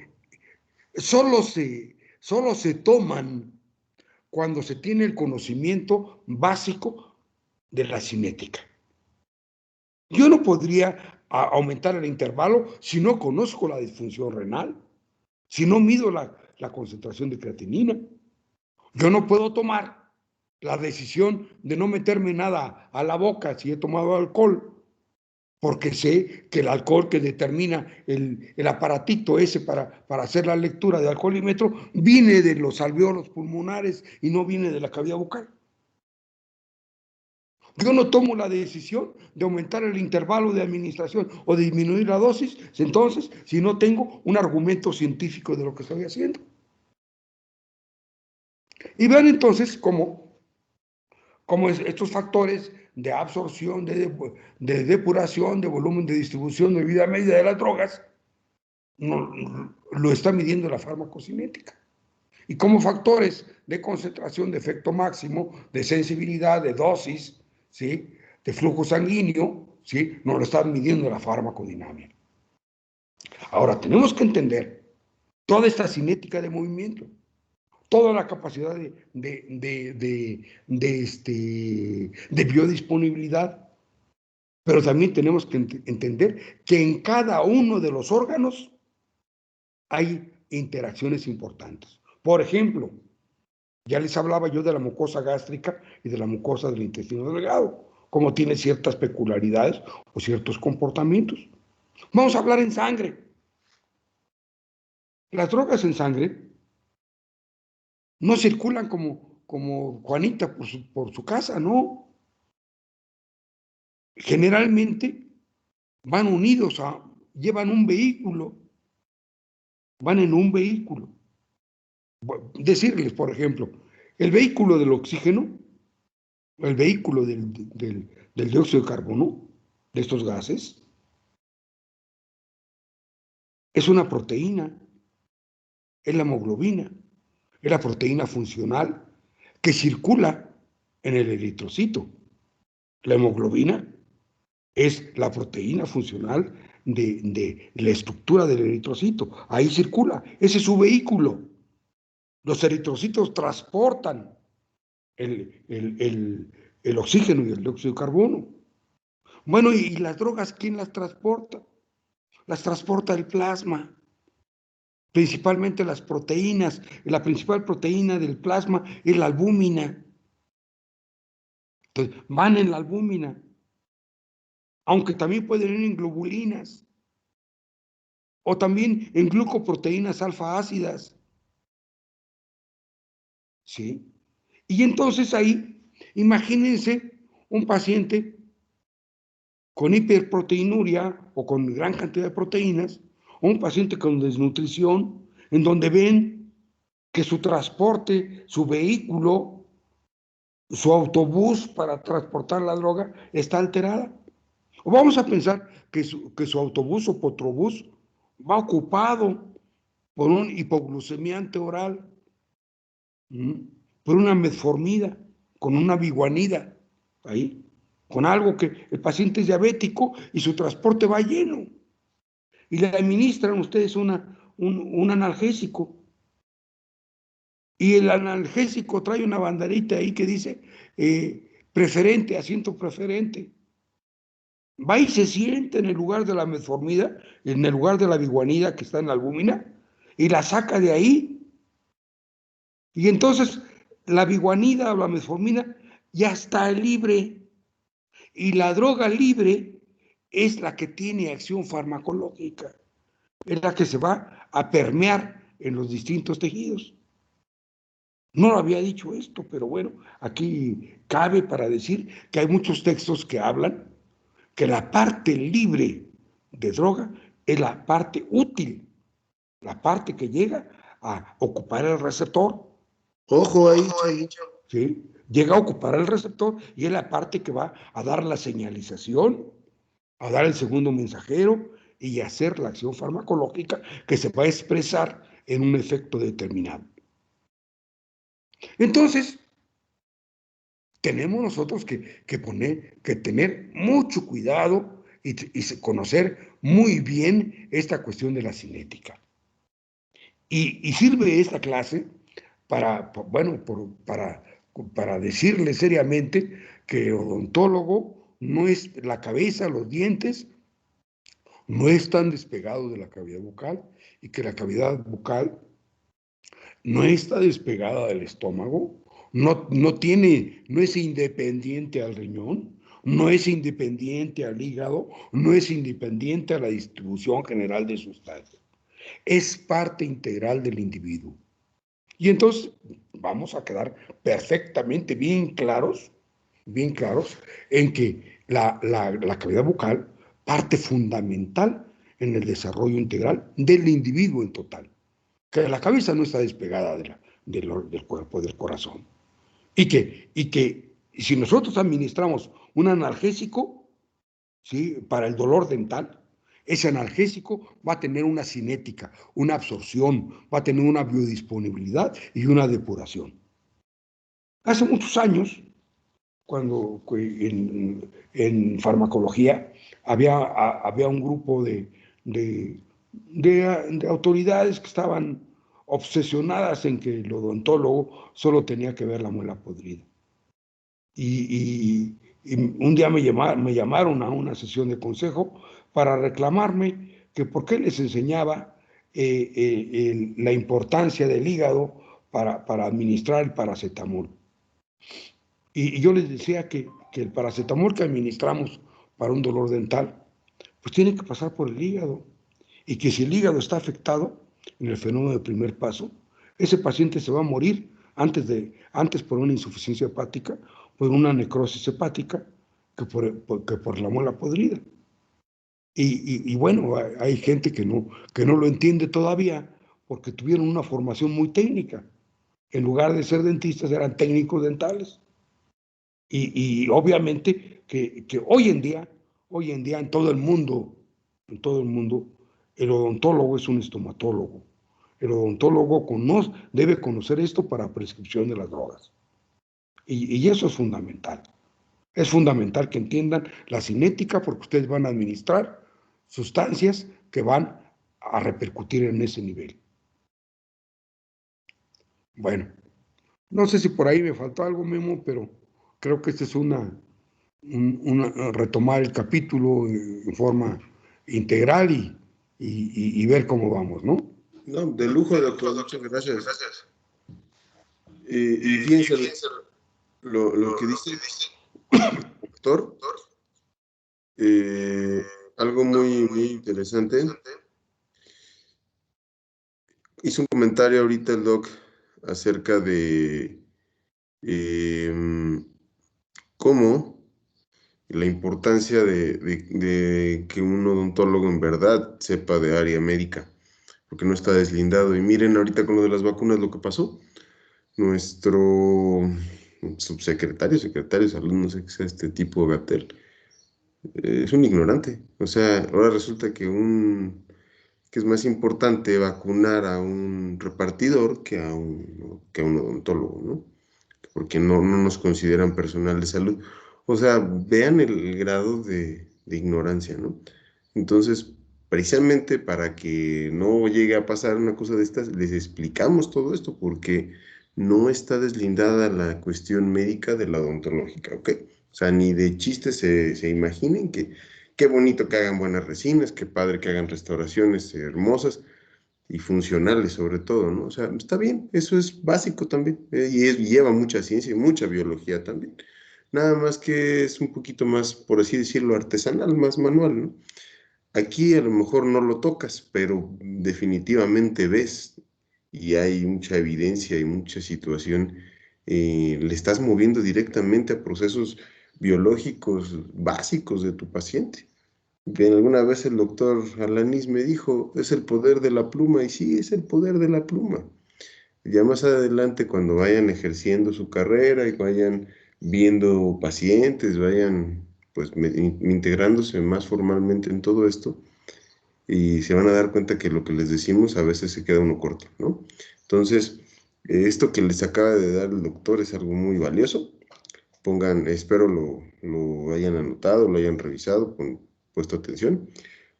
solo se toman cuando se tiene el conocimiento básico de la cinética. Yo no podría aumentar el intervalo si no conozco la disfunción renal, si no mido la concentración de creatinina. Yo no puedo tomar la decisión de no meterme nada a la boca si he tomado alcohol, porque sé que el alcohol que determina el aparatito ese para hacer la lectura de alcoholímetro viene de los alveolos pulmonares y no viene de la cavidad bucal. Yo no tomo la decisión de aumentar el intervalo de administración o de disminuir la dosis, entonces, si no tengo un argumento científico de lo que estoy haciendo. Y vean entonces cómo estos factores de absorción, de depuración, de volumen de distribución de vida media de las drogas, lo está midiendo la farmacocinética. Y como factores de concentración, de efecto máximo, de sensibilidad, de dosis, ¿sí?, de flujo sanguíneo, ¿sí?, nos lo están midiendo la farmacodinámica. Ahora, tenemos que entender toda esta cinética de movimiento, toda la capacidad de biodisponibilidad, pero también tenemos que entender que en cada uno de los órganos hay interacciones importantes. Por ejemplo, ya les hablaba yo de la mucosa gástrica y de la mucosa del intestino delgado, como tiene ciertas peculiaridades o ciertos comportamientos. Vamos a hablar en sangre. Las drogas en sangre no circulan como Juanita por su casa, no. Generalmente van unidos llevan un vehículo, van en un vehículo. Decirles, por ejemplo, el vehículo del oxígeno, el vehículo del dióxido de carbono, de estos gases, es una proteína, es la hemoglobina, es la proteína funcional que circula en el eritrocito. La hemoglobina es la proteína funcional de la estructura del eritrocito. Ahí circula, ese es su vehículo. Los eritrocitos transportan el oxígeno y el dióxido de carbono. Bueno, ¿y las drogas quién las transporta? Las transporta el plasma, principalmente las proteínas. La principal proteína del plasma es la albúmina. Entonces, van en la albúmina, aunque también pueden ir en globulinas, o también en glucoproteínas alfa ácidas. ¿Sí? Y entonces ahí, imagínense un paciente con hiperproteinuria o con gran cantidad de proteínas, o un paciente con desnutrición, en donde ven que su transporte, su vehículo, su autobús para transportar la droga está alterada. O vamos a pensar que su autobús o potrobús va ocupado por un hipoglucemiante oral, por una metformina, con una biguanida, ahí, con algo que el paciente es diabético y su transporte va lleno. Y le administran ustedes un analgésico. Y el analgésico trae una banderita ahí que dice preferente, asiento preferente. Va y se sienta en el lugar de la metformina, en el lugar de la biguanida que está en la albúmina, y la saca de ahí. Y entonces la biguanida o la metformina ya está libre. Y la droga libre es la que tiene acción farmacológica, es la que se va a permear en los distintos tejidos. No lo había dicho esto, pero bueno, aquí cabe para decir que hay muchos textos que hablan que la parte libre de droga es la parte útil, la parte que llega a ocupar el receptor. Ojo ahí, chavo. ¿Sí? Llega a ocupar el receptor y es la parte que va a dar la señalización, a dar el segundo mensajero y hacer la acción farmacológica que se va a expresar en un efecto determinado. Entonces, tenemos nosotros que tener mucho cuidado y conocer muy bien esta cuestión de la cinética. Y sirve esta clase bueno, para decirle seriamente que el odontólogo no es la cabeza, los dientes no están despegados de la cavidad bucal y que la cavidad bucal no está despegada del estómago, no es independiente al riñón, no es independiente al hígado, no es independiente a la distribución general de sustancias. Es parte integral del individuo. Y entonces vamos a quedar perfectamente bien claros en que la cavidad bucal parte fundamental en el desarrollo integral del individuo en total. Que la cabeza no está despegada del cuerpo, del corazón. Y que si nosotros administramos un analgésico, ¿sí?, para el dolor dental, ese analgésico va a tener una cinética, una absorción, va a tener una biodisponibilidad y una depuración. Hace muchos años, cuando en farmacología había un grupo de autoridades que estaban obsesionadas en que el odontólogo solo tenía que ver la muela podrida. Y un día me llamaron a una sesión de consejo para reclamarme que por qué les enseñaba la importancia del hígado para administrar el paracetamol. Y yo les decía que el paracetamol que administramos para un dolor dental, pues tiene que pasar por el hígado. Y que si el hígado está afectado en el fenómeno de primer paso, ese paciente se va a morir antes por una insuficiencia hepática, por una necrosis hepática, que por la muela podrida. Y bueno, hay gente que no lo entiende todavía porque tuvieron una formación muy técnica. En lugar de ser dentistas, eran técnicos dentales. Y obviamente que hoy en día en todo el mundo, el odontólogo es un estomatólogo. El odontólogo debe conocer esto para prescripción de las drogas. Y eso es fundamental. Es fundamental que entiendan la cinética porque ustedes van a administrar sustancias que van a repercutir en ese nivel. Bueno, no sé si por ahí me faltó algo, Memo, pero creo que esta es retomar el capítulo en forma integral y ver cómo vamos, ¿no? No, de lujo, doctor, muchas gracias. Y fíjense lo que dice el doctor, algo muy, muy interesante. Hizo un comentario ahorita el doc acerca de cómo la importancia de que un odontólogo en verdad sepa de área médica, porque no está deslindado. Y miren ahorita con lo de las vacunas lo que pasó. Nuestro secretario de salud, no sé qué sea este tipo de Gatell, es un ignorante. O sea, ahora resulta que es más importante vacunar a un repartidor que a un odontólogo, ¿no? Porque no nos consideran personal de salud. O sea, vean el grado de ignorancia, ¿no? Entonces, precisamente para que no llegue a pasar una cosa de estas, les explicamos todo esto porque no está deslindada la cuestión médica de la odontológica, ¿ok? O sea, ni de chistes se imaginen que qué bonito que hagan buenas resinas, qué padre que hagan restauraciones hermosas y funcionales sobre todo, ¿no? O sea, está bien, eso es básico también, lleva mucha ciencia y mucha biología también. Nada más que es un poquito más, por así decirlo, artesanal, más manual, ¿no? Aquí a lo mejor no lo tocas, pero definitivamente ves y hay mucha evidencia y mucha situación, le estás moviendo directamente a procesos biológicos básicos de tu paciente. Alguna vez el doctor Alanis me dijo, es el poder de la pluma, y sí, es el poder de la pluma. Ya más adelante, cuando vayan ejerciendo su carrera y vayan viendo pacientes, vayan pues integrándose más formalmente en todo esto, y se van a dar cuenta que lo que les decimos a veces se queda uno corto, ¿no? Entonces, esto que les acaba de dar el doctor es algo muy valioso. Pongan, espero lo hayan anotado, lo hayan revisado, puesto atención.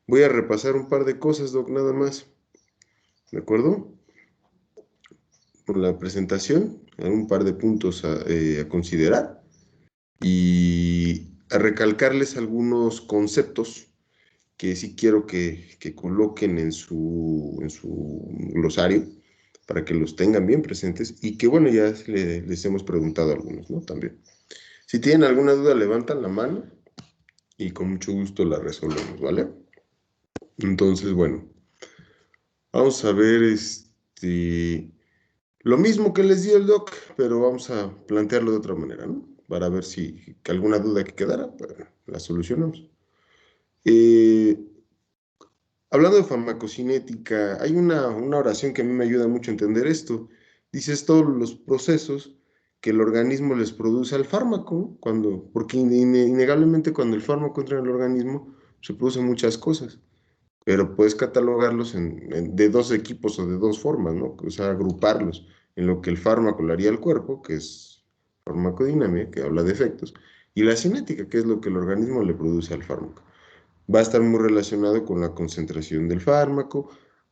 Voy a repasar un par de cosas, Doc, nada más. ¿De acuerdo? Por la presentación, un par de puntos a considerar y a recalcarles algunos conceptos que sí quiero que coloquen en su glosario para que los tengan bien presentes y que, bueno, ya les hemos preguntado a algunos, ¿no? También. Si tienen alguna duda, levantan la mano y con mucho gusto la resolvemos, ¿vale? Entonces, bueno, vamos a ver lo mismo que les dio el doc, pero vamos a plantearlo de otra manera, ¿no? Para ver si alguna duda que quedara, pues, la solucionamos. Eh, Hablando de farmacocinética, hay una oración que a mí me ayuda mucho a entender esto. Dices todos los procesos que el organismo les produce al fármaco, porque innegablemente cuando el fármaco entra en el organismo se producen muchas cosas, pero puedes catalogarlos de dos equipos o de dos formas, ¿no? O sea, agruparlos en lo que el fármaco le haría al cuerpo, que es farmacodinámica, que habla de efectos, y la cinética, que es lo que el organismo le produce al fármaco. Va a estar muy relacionado con la concentración del fármaco.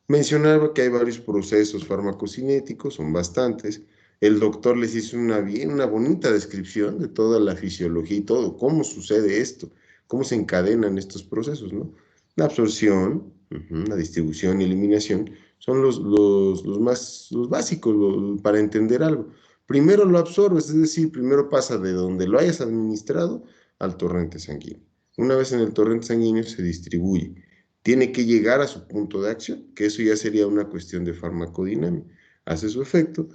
Mencionaba que hay varios procesos farmacocinéticos, son bastantes. El doctor les hizo una bonita descripción de toda la fisiología y todo, cómo sucede esto, cómo se encadenan estos procesos, ¿no? La absorción, la distribución y eliminación son los básicos para entender algo. Primero lo absorbes, es decir, primero pasa de donde lo hayas administrado al torrente sanguíneo. Una vez en el torrente sanguíneo se distribuye. Tiene que llegar a su punto de acción, que eso ya sería una cuestión de farmacodinámica. Hace su efecto.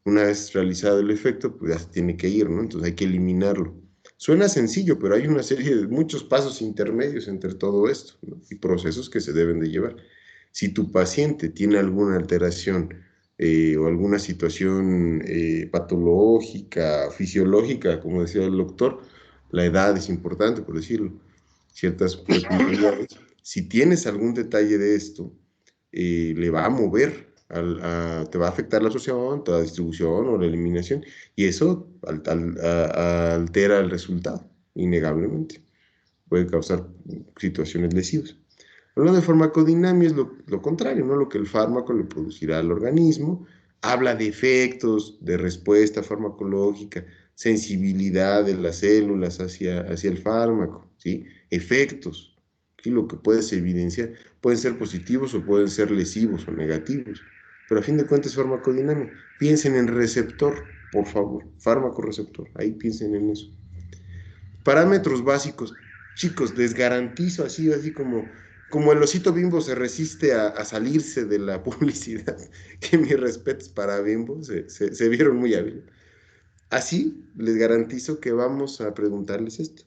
Una vez realizado el efecto, pues ya se tiene que ir, ¿no? Entonces hay que eliminarlo. Suena sencillo, pero hay una serie de muchos pasos intermedios entre todo esto, ¿no? Y procesos que se deben de llevar. Si tu paciente tiene alguna alteración o alguna situación patológica, fisiológica, como decía el doctor, la edad es importante, por decirlo, ciertas peculiaridades. Si tienes algún detalle de esto, le va a mover, te va a afectar la absorción, la distribución o la eliminación, y eso altera el resultado, innegablemente. Puede causar situaciones lesivas. Hablando de farmacodinamia es lo contrario, ¿no? Lo que el fármaco le producirá al organismo. Habla de efectos, de respuesta farmacológica, sensibilidad de las células hacia el fármaco, ¿sí? Efectos, ¿sí? Lo que puedes evidenciar. Pueden ser positivos o pueden ser lesivos o negativos. Pero a fin de cuentas es farmacodinamia. Piensen en receptor, por favor. Fármaco receptor. Ahí piensen en eso. Parámetros básicos. Chicos, les garantizo así como el osito Bimbo se resiste a salirse de la publicidad, que mis respetos para Bimbo, se vieron muy hábiles. Así les garantizo que vamos a preguntarles esto.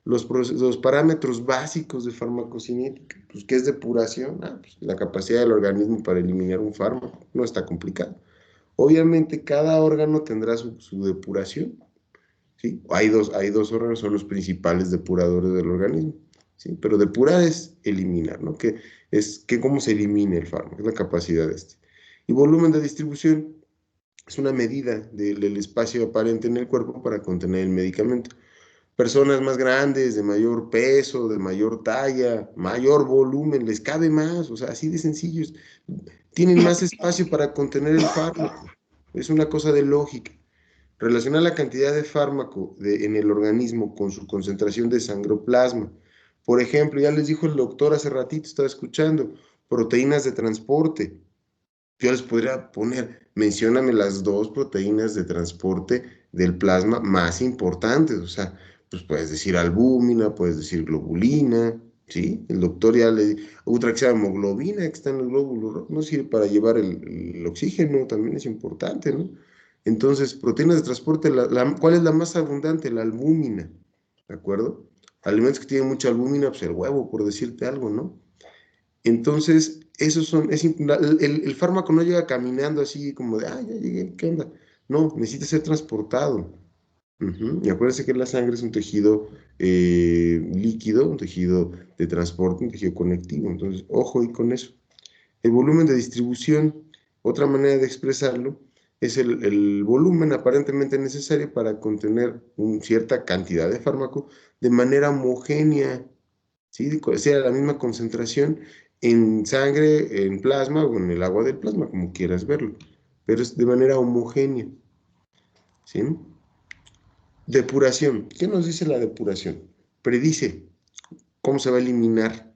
Los parámetros básicos de farmacocinética, pues, ¿qué es depuración? Pues, la capacidad del organismo para eliminar un fármaco, no está complicado. Obviamente cada órgano tendrá su depuración, ¿sí? Hay dos órganos, son los principales depuradores del organismo, ¿sí? Pero depurar es eliminar, ¿no? Cómo se elimina el fármaco, es la capacidad de este. Y volumen de distribución es una medida del espacio aparente en el cuerpo para contener el medicamento. Personas más grandes, de mayor peso, de mayor talla, mayor volumen, les cabe más, o sea, así de sencillos. Tienen más espacio para contener el fármaco. Es una cosa de lógica. Relaciona la cantidad de fármaco en el organismo con su concentración de sangroplasma. Por ejemplo, ya les dijo el doctor hace ratito, estaba escuchando, proteínas de transporte. Yo les podría poner, mencióname las dos proteínas de transporte del plasma más importantes. O sea, pues puedes decir albúmina, puedes decir globulina, ¿sí? El doctor ya le... Otra que se llama hemoglobina, que está en el glóbulo rojo, no sirve para llevar el oxígeno, también es importante, ¿no? Entonces, proteínas de transporte, ¿cuál es la más abundante? La albúmina, ¿de acuerdo? Alimentos que tienen mucha albúmina, pues el huevo, por decirte algo, ¿no? Entonces, esos son, el fármaco no llega caminando así como de, ya llegué, ¿qué onda? No, necesita ser transportado. Ujú. Y acuérdense que la sangre es un tejido líquido, un tejido de transporte, un tejido conectivo. Entonces, ojo y con eso. El volumen de distribución, otra manera de expresarlo, es el volumen aparentemente necesario para contener una cierta cantidad de fármaco de manera homogénea, ¿sí? Sea la misma concentración en sangre, en plasma o en el agua del plasma, como quieras verlo, pero es de manera homogénea, ¿sí? Depuración. ¿Qué nos dice la depuración? Predice cómo se va a eliminar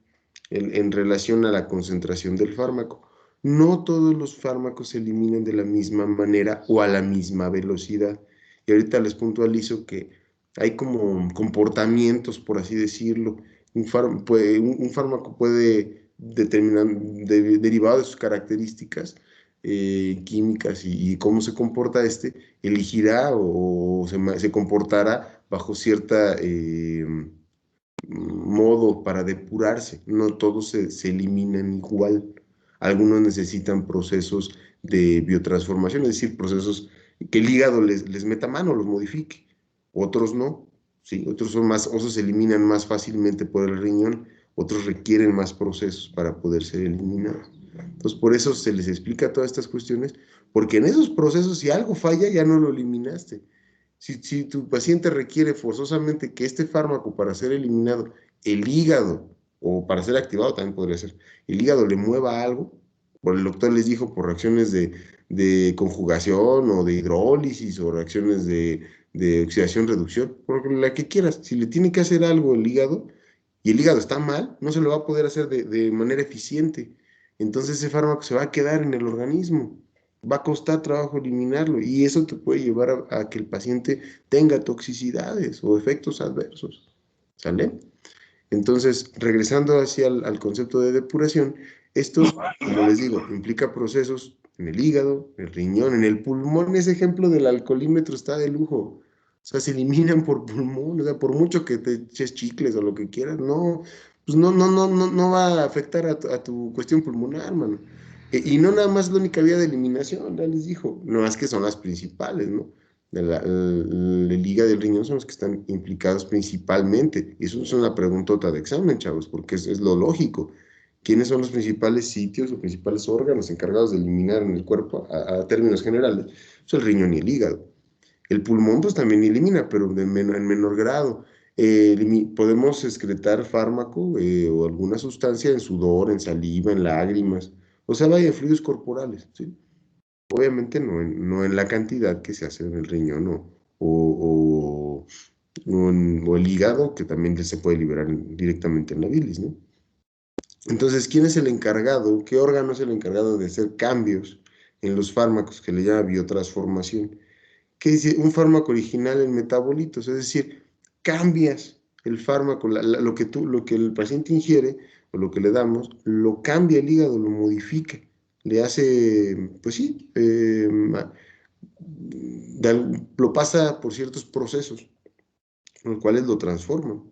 en relación a la concentración del fármaco. No todos los fármacos se eliminan de la misma manera o a la misma velocidad. Y ahorita les puntualizo que hay como comportamientos, por así decirlo. Un fármaco puede determinar, derivado de sus características químicas y cómo se comporta elegirá o se comportará bajo cierta modo para depurarse. No todos se eliminan igual. Algunos necesitan procesos de biotransformación, es decir, procesos que el hígado les meta mano, los modifique. Otros no, ¿sí? Otros se eliminan más fácilmente por el riñón, otros requieren más procesos para poder ser eliminados. Entonces, por eso se les explica todas estas cuestiones, porque en esos procesos, si algo falla, ya no lo eliminaste. Si tu paciente requiere forzosamente que este fármaco para ser eliminado, el hígado, o para ser activado también podría ser, el hígado le mueva algo, por el doctor les dijo por reacciones de conjugación o de hidrólisis o reacciones de oxidación, reducción, por la que quieras, si le tiene que hacer algo el hígado y el hígado está mal, no se lo va a poder hacer de manera eficiente. Entonces ese fármaco se va a quedar en el organismo, va a costar trabajo eliminarlo y eso te puede llevar a que el paciente tenga toxicidades o efectos adversos, ¿sale? Entonces, regresando hacia al concepto de depuración, esto, como les digo, implica procesos en el hígado, en el riñón, en el pulmón. Ese ejemplo del alcoholímetro está de lujo. O sea, se eliminan por pulmón, o sea, por mucho que te eches chicles o lo que quieras, no, pues no va a afectar a tu cuestión pulmonar, mano. Y no nada más la única vía de eliminación, ya les dijo, no es que son las principales, ¿no? El hígado y el riñón son los que están implicados principalmente. Eso es una preguntota de examen, chavos, porque es lo lógico. ¿Quiénes son los principales sitios o principales órganos encargados de eliminar en el cuerpo a términos generales? Es el riñón y el hígado. El pulmón pues también elimina, pero en menor grado. Podemos excretar fármaco o alguna sustancia en sudor, en saliva, en lágrimas, o sea, vaya, fluidos corporales, ¿sí? Obviamente no en la cantidad que se hace en el riñón o, o el hígado, que también se puede liberar directamente en la bilis, ¿no? Entonces, ¿quién es el encargado? ¿Qué órgano es el encargado de hacer cambios en los fármacos que le llama biotransformación? ¿Qué dice? Un fármaco original en metabolitos, es decir, cambias el fármaco, lo que el paciente ingiere o lo que le damos, lo cambia el hígado, lo modifica, le hace, pues sí, lo pasa por ciertos procesos, los cuales lo transforman.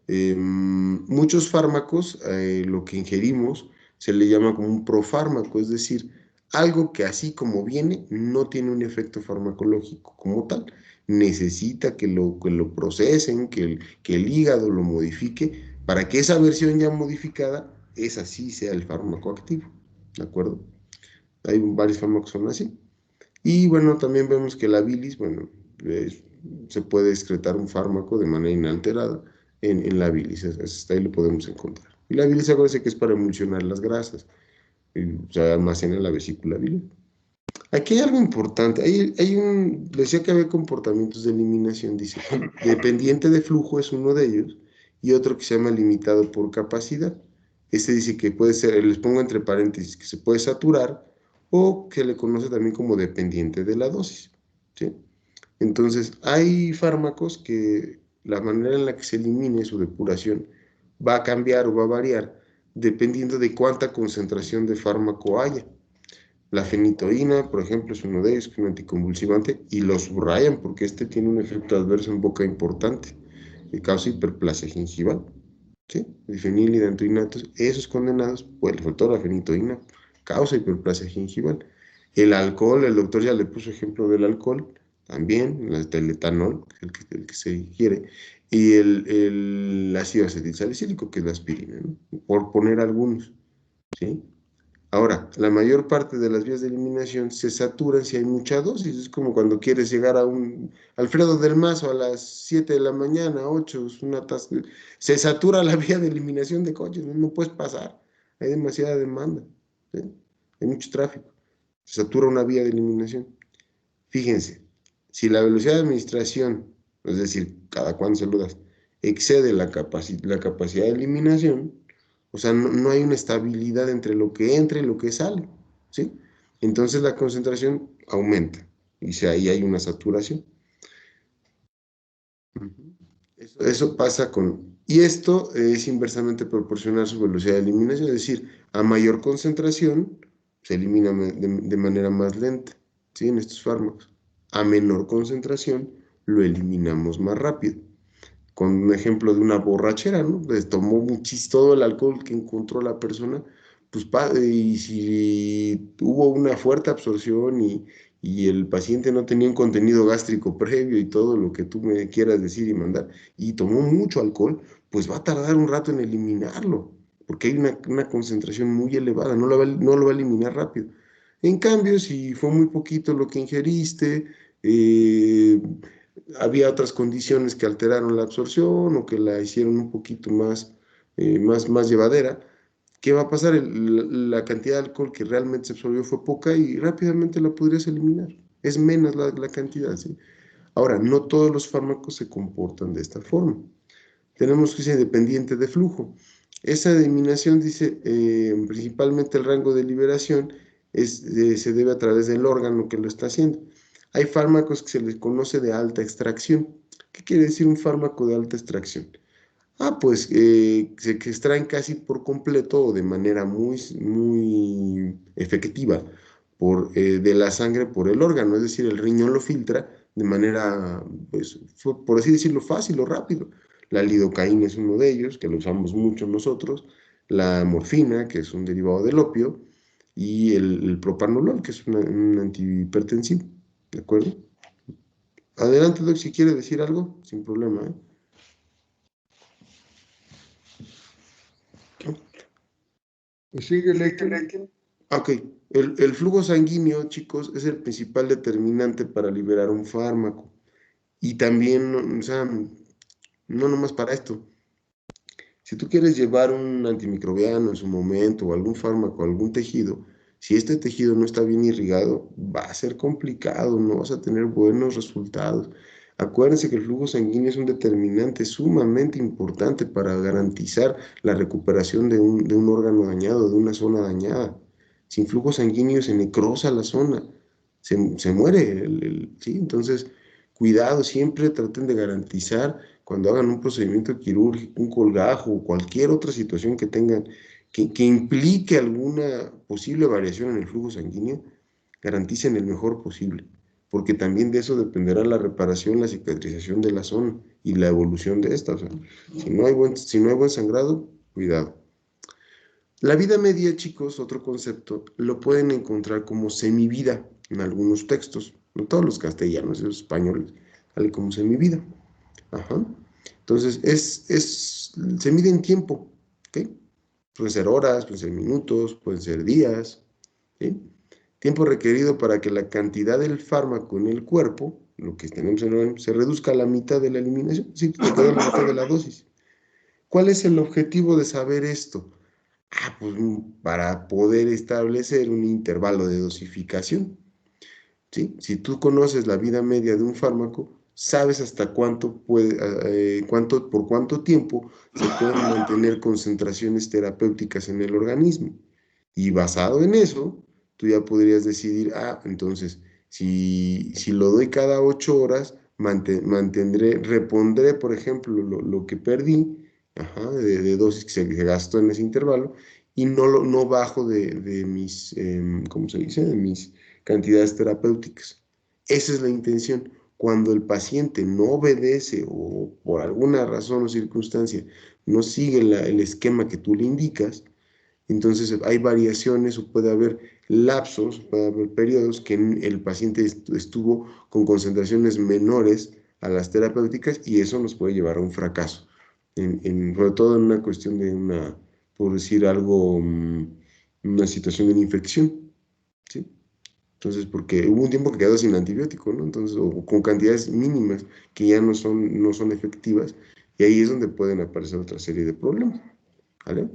Muchos fármacos, lo que ingerimos, se le llama como un profármaco, es decir, algo que así como viene no tiene un efecto farmacológico como tal. Necesita que lo procesen, que el hígado lo modifique para que esa versión ya modificada, esa sí sea el fármaco activo. ¿De acuerdo? Hay varios fármacos que son así. Y bueno, también vemos que la bilis, bueno, se puede excretar un fármaco de manera inalterada en la bilis, hasta ahí lo podemos encontrar. Y la bilis, acuérdense que es para emulsionar las grasas, se almacena en la vesícula biliar. Aquí hay algo importante, decía que había comportamientos de eliminación, dice, dependiente de flujo es uno de ellos, y otro que se llama limitado por capacidad. Este dice que puede ser, les pongo entre paréntesis, que se puede saturar o que le conoce también como dependiente de la dosis, ¿sí? Entonces, hay fármacos que la manera en la que se elimine su depuración va a cambiar o va a variar dependiendo de cuánta concentración de fármaco haya. La fenitoína, por ejemplo, es uno de ellos, que es un anticonvulsivante, y lo subrayan porque este tiene un efecto adverso en boca importante, que causa hiperplasia gingival. ¿Sí? Difenil y dantoinatos, esos condenados, pues sobre todo la fenitoína, causa hiperplasia gingival. El alcohol, el doctor ya le puso ejemplo del alcohol, también, el etanol, el que se ingiere, y el ácido acetilsalicílico, que es la aspirina, ¿no? Por poner algunos, ¿sí? Ahora, la mayor parte de las vías de eliminación se saturan si hay mucha dosis. Es como cuando quieres llegar a un Alfredo del Mazo a las 7 de la mañana, 8, es una se satura la vía de eliminación de coches, no puedes pasar. Hay demasiada demanda, ¿sí? Hay mucho tráfico. Se satura una vía de eliminación. Fíjense, si la velocidad de administración, es decir, cada cuánto se lo das, excede la capacidad de eliminación, o sea, no hay una estabilidad entre lo que entra y lo que sale, ¿sí? Entonces la concentración aumenta y ahí hay una saturación. Ujú. Eso pasa con... Y esto es inversamente proporcional a su velocidad de eliminación, es decir, a mayor concentración se elimina de manera más lenta, ¿sí? En estos fármacos. A menor concentración lo eliminamos más rápido. Con un ejemplo de una borrachera, ¿no? Pues tomó muchísimo todo el alcohol que encontró la persona, pues y si hubo una fuerte absorción y el paciente no tenía un contenido gástrico previo y todo lo que tú me quieras decir y mandar, y tomó mucho alcohol, pues va a tardar un rato en eliminarlo, porque hay una concentración muy elevada, no lo va a eliminar rápido. En cambio, si fue muy poquito lo que ingeriste, eh, había otras condiciones que alteraron la absorción o que la hicieron un poquito más llevadera. ¿Qué va a pasar? La cantidad de alcohol que realmente se absorbió fue poca y rápidamente la podrías eliminar. Es menos la cantidad, ¿sí? Ahora, no todos los fármacos se comportan de esta forma. Tenemos que ser independiente de flujo. Esa eliminación dice, principalmente el rango de liberación se debe a través del órgano que lo está haciendo. Hay fármacos que se les conoce de alta extracción. ¿Qué quiere decir un fármaco de alta extracción? Pues que extraen casi por completo o de manera muy efectiva de la sangre por el órgano, es decir, el riñón lo filtra de manera, pues, por así decirlo, fácil o rápido. La lidocaína es uno de ellos, que lo usamos mucho nosotros, la morfina, que es un derivado del opio, y el propanolol, que es un antihipertensivo, ¿de acuerdo? Adelante, Doc, si quiere decir algo, sin problema, ¿eh? Pues sigue, Ok, el flujo sanguíneo, chicos, es el principal determinante para liberar un fármaco. Y también, o sea, no nomás para esto. Si tú quieres llevar un antimicrobiano en su momento o algún fármaco a algún tejido, si este tejido no está bien irrigado, va a ser complicado, no vas a tener buenos resultados. Acuérdense que el flujo sanguíneo es un determinante sumamente importante para garantizar la recuperación de un órgano dañado, de una zona dañada. Sin flujo sanguíneo se necrosa la zona, se muere. ¿Sí? Entonces, cuidado, siempre traten de garantizar cuando hagan un procedimiento quirúrgico, un colgajo o cualquier otra situación que tengan que implique alguna posible variación en el flujo sanguíneo, garanticen el mejor posible, porque también de eso dependerá la reparación, la cicatrización de la zona y la evolución de esta. O sea, si no hay buen sangrado, cuidado. La vida media, chicos, otro concepto, lo pueden encontrar como semivida en algunos textos, no todos los castellanos y los españoles, sale como semivida. Ajá. Entonces, se mide en tiempo, ¿ok? Pueden ser horas, pueden ser minutos, pueden ser días, ¿sí? Tiempo requerido para que la cantidad del fármaco en el cuerpo, lo que tenemos en el organismo, se reduzca a la mitad de la eliminación, sí, se queda la mitad de la dosis. ¿Cuál es el objetivo de saber esto? Pues para poder establecer un intervalo de dosificación, ¿sí? Si tú conoces la vida media de un fármaco, sabes hasta por cuánto tiempo se pueden mantener concentraciones terapéuticas en el organismo. Y basado en eso, tú ya podrías decidir, entonces, si lo doy cada 8 horas, repondré, por ejemplo, lo que perdí Ajá, de dosis que se gastó en ese intervalo y no bajo de mis, ¿cómo se dice? De mis cantidades terapéuticas. Esa es la intención. Cuando el paciente no obedece o por alguna razón o circunstancia no sigue el esquema que tú le indicas, entonces hay variaciones o puede haber lapsos, puede haber periodos que el paciente estuvo con concentraciones menores a las terapéuticas y eso nos puede llevar a un fracaso, sobre todo en una cuestión de una, por decir algo, una situación de una infección, ¿sí? Entonces, porque hubo un tiempo que quedó sin antibiótico, ¿no? Entonces, o con cantidades mínimas que ya no son efectivas, y ahí es donde pueden aparecer otra serie de problemas, ¿vale?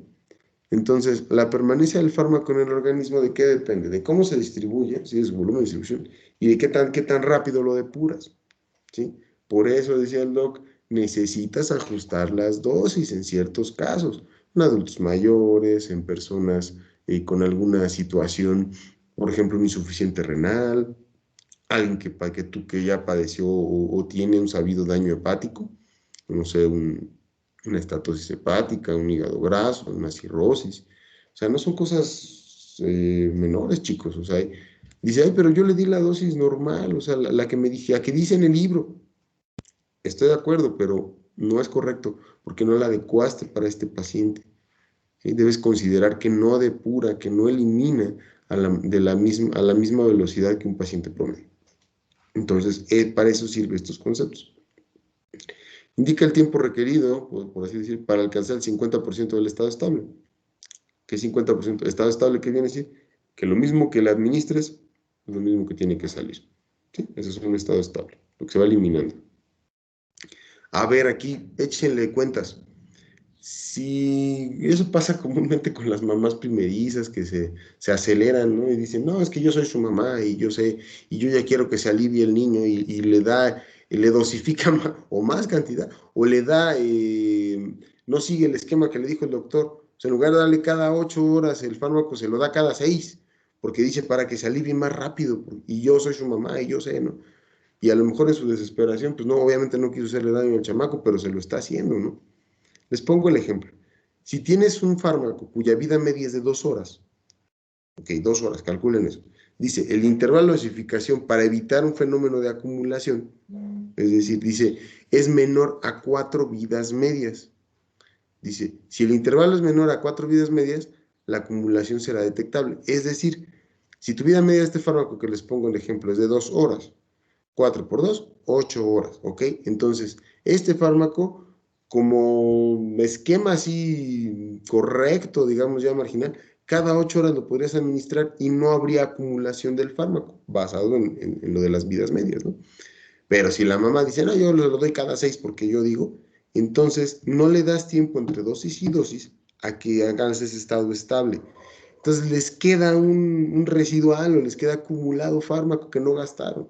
Entonces, la permanencia del fármaco en el organismo, ¿de qué depende? De cómo se distribuye, ¿sí? De su volumen de distribución, y de qué tan rápido lo depuras, ¿sí? Por eso, decía el doc, necesitas ajustar las dosis en ciertos casos, en adultos mayores, en personas con alguna situación, por ejemplo, una insuficiente renal, alguien que ya padeció o tiene un sabido daño hepático, no sé, una estatosis hepática, un hígado graso, una cirrosis. O sea, no son cosas menores, chicos. O sea, dice, ay, pero yo le di la dosis normal, o sea, la que me dije, la que dice en el libro. Estoy de acuerdo, pero no es correcto porque no la adecuaste para este paciente. ¿Sí? Debes considerar que no depura, que no elimina a la misma velocidad que un paciente promedio. Entonces, para eso sirven estos conceptos. Indica el tiempo requerido, por así decir, para alcanzar el 50% del estado estable. ¿Qué 50%? Estado estable, ¿qué viene a decir? Que lo mismo que le administres, es lo mismo que tiene que salir. ¿Sí? Ese es un estado estable, lo que se va eliminando. A ver, aquí, échenle cuentas. Si eso pasa comúnmente con las mamás primerizas que se aceleran, ¿no? Y dicen, no, es que yo soy su mamá y yo sé, y yo ya quiero que se alivie el niño y le dosifica o más cantidad, o le da, no sigue el esquema que le dijo el doctor. O sea, en lugar de darle cada 8 horas el fármaco, se lo da cada 6, porque dice para que se alivie más rápido, y yo soy su mamá y yo sé, ¿no? Y a lo mejor en su desesperación, pues no, obviamente no quiso hacerle daño al chamaco, pero se lo está haciendo, ¿no? Les pongo el ejemplo. Si tienes un fármaco cuya vida media es de 2 horas, ok, 2 horas, calculen eso. Dice, el intervalo de dosificación para evitar un fenómeno de acumulación, es decir, dice, es menor a 4 vidas medias. Dice, si el intervalo es menor a 4 vidas medias, la acumulación será detectable. Es decir, si tu vida media de este fármaco que les pongo el ejemplo es de 2 horas, 4 por 2, 8 horas, ¿ok? Entonces, este fármaco, como esquema así correcto, digamos ya marginal, cada 8 horas lo podrías administrar y no habría acumulación del fármaco, basado en lo de las vidas medias, ¿no? Pero si la mamá dice, no, yo lo doy cada 6 porque yo digo, entonces no le das tiempo entre dosis y dosis a que hagas ese estado estable. Entonces les queda un residual o les queda acumulado fármaco que no gastaron.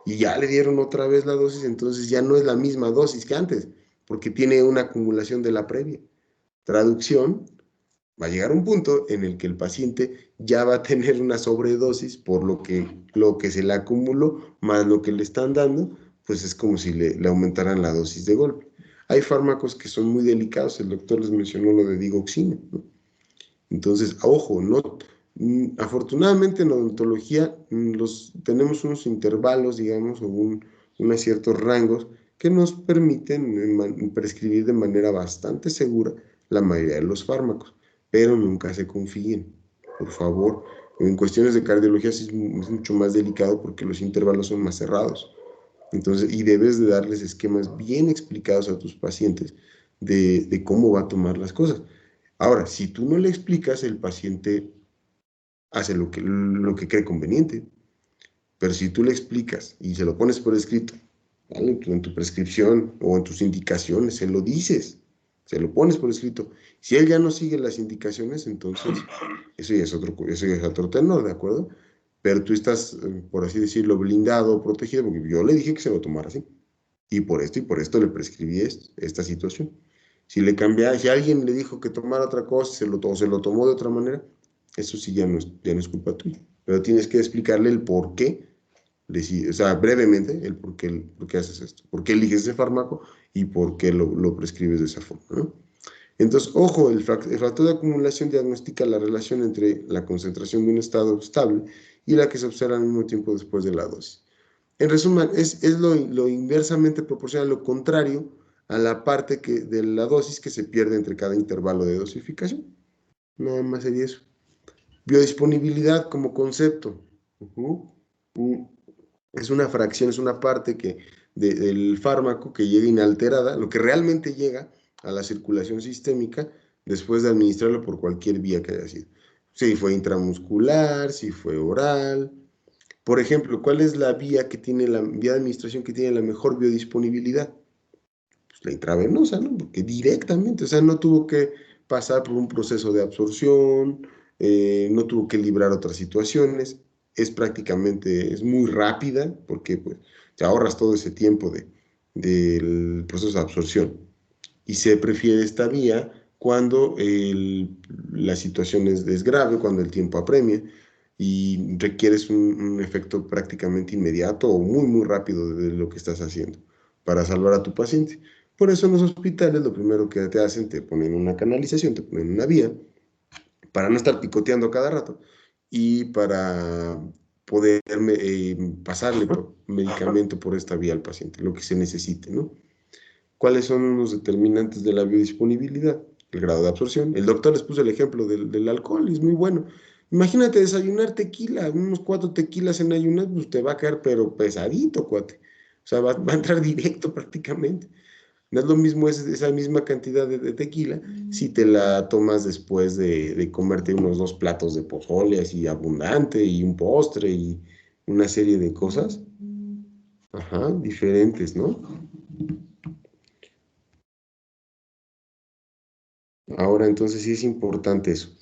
Y ya le dieron otra vez la dosis, entonces ya no es la misma dosis que antes, porque tiene una acumulación de la previa. Traducción, va a llegar un punto en el que el paciente ya va a tener una sobredosis por lo que se le acumuló, más lo que le están dando, pues es como si le aumentaran la dosis de golpe. Hay fármacos que son muy delicados, el doctor les mencionó lo de digoxina, ¿no? Entonces, ojo, no, afortunadamente en odontología tenemos unos intervalos, digamos, o unos ciertos rangos que nos permiten prescribir de manera bastante segura la mayoría de los fármacos, pero nunca se confíen, por favor. En cuestiones de cardiología sí es mucho más delicado porque los intervalos son más cerrados. Entonces, y debes de darles esquemas bien explicados a tus pacientes de cómo va a tomar las cosas. Ahora, si tú no le explicas, el paciente hace lo que cree conveniente. Pero si tú le explicas y se lo pones por escrito, ¿vale? En tu prescripción o en tus indicaciones, se lo dices, se lo pones por escrito. Si él ya no sigue las indicaciones, entonces eso ya es otro tenor, ¿de acuerdo? Pero tú estás, por así decirlo, blindado, protegido, porque yo le dije que se lo tomara así. Y por esto le prescribí esta situación. Si alguien le dijo que tomara otra cosa, se lo tomó de otra manera, eso sí ya no es culpa tuya. Pero tienes que explicarle el por qué, o sea, brevemente, el por qué haces esto, por qué eliges ese fármaco y por qué lo prescribes de esa forma, ¿no? Entonces, ojo, el factor de acumulación diagnostica la relación entre la concentración de un estado estable y la que se observa al mismo tiempo después de la dosis. En resumen, es lo inversamente proporcional, lo contrario a la parte de la dosis que se pierde entre cada intervalo de dosificación. Nada más sería eso. Biodisponibilidad como concepto. Es una fracción, es una parte del fármaco que llega inalterada, lo que realmente llega a la circulación sistémica después de administrarlo por cualquier vía que haya sido. Si fue intramuscular, si fue oral. Por ejemplo, ¿cuál es la vía de administración que tiene la mejor biodisponibilidad? Pues la intravenosa, ¿no? Porque directamente, o sea, no tuvo que pasar por un proceso de absorción, no tuvo que librar otras situaciones, es muy rápida, porque pues te ahorras todo ese tiempo del proceso de absorción. Y se prefiere esta vía cuando la situación es grave, cuando el tiempo apremia y requieres un efecto prácticamente inmediato o muy, muy rápido de lo que estás haciendo para salvar a tu paciente. Por eso en los hospitales lo primero que te hacen, te ponen una canalización, te ponen una vía para no estar picoteando cada rato y para poder pasarle medicamento por esta vía al paciente, lo que se necesite, ¿no? ¿Cuáles son los determinantes de la biodisponibilidad? El grado de absorción. El doctor les puso el ejemplo del alcohol, es muy bueno. Imagínate desayunar tequila, unos 4 tequilas en ayunas, pues te va a caer, pero pesadito, cuate. O sea, va a entrar directo prácticamente. No es lo mismo esa misma cantidad de tequila si te la tomas después de comerte unos 2 platos de pozole así abundante y un postre y una serie de cosas. Ajá, diferentes, ¿no? Ahora, entonces sí es importante eso.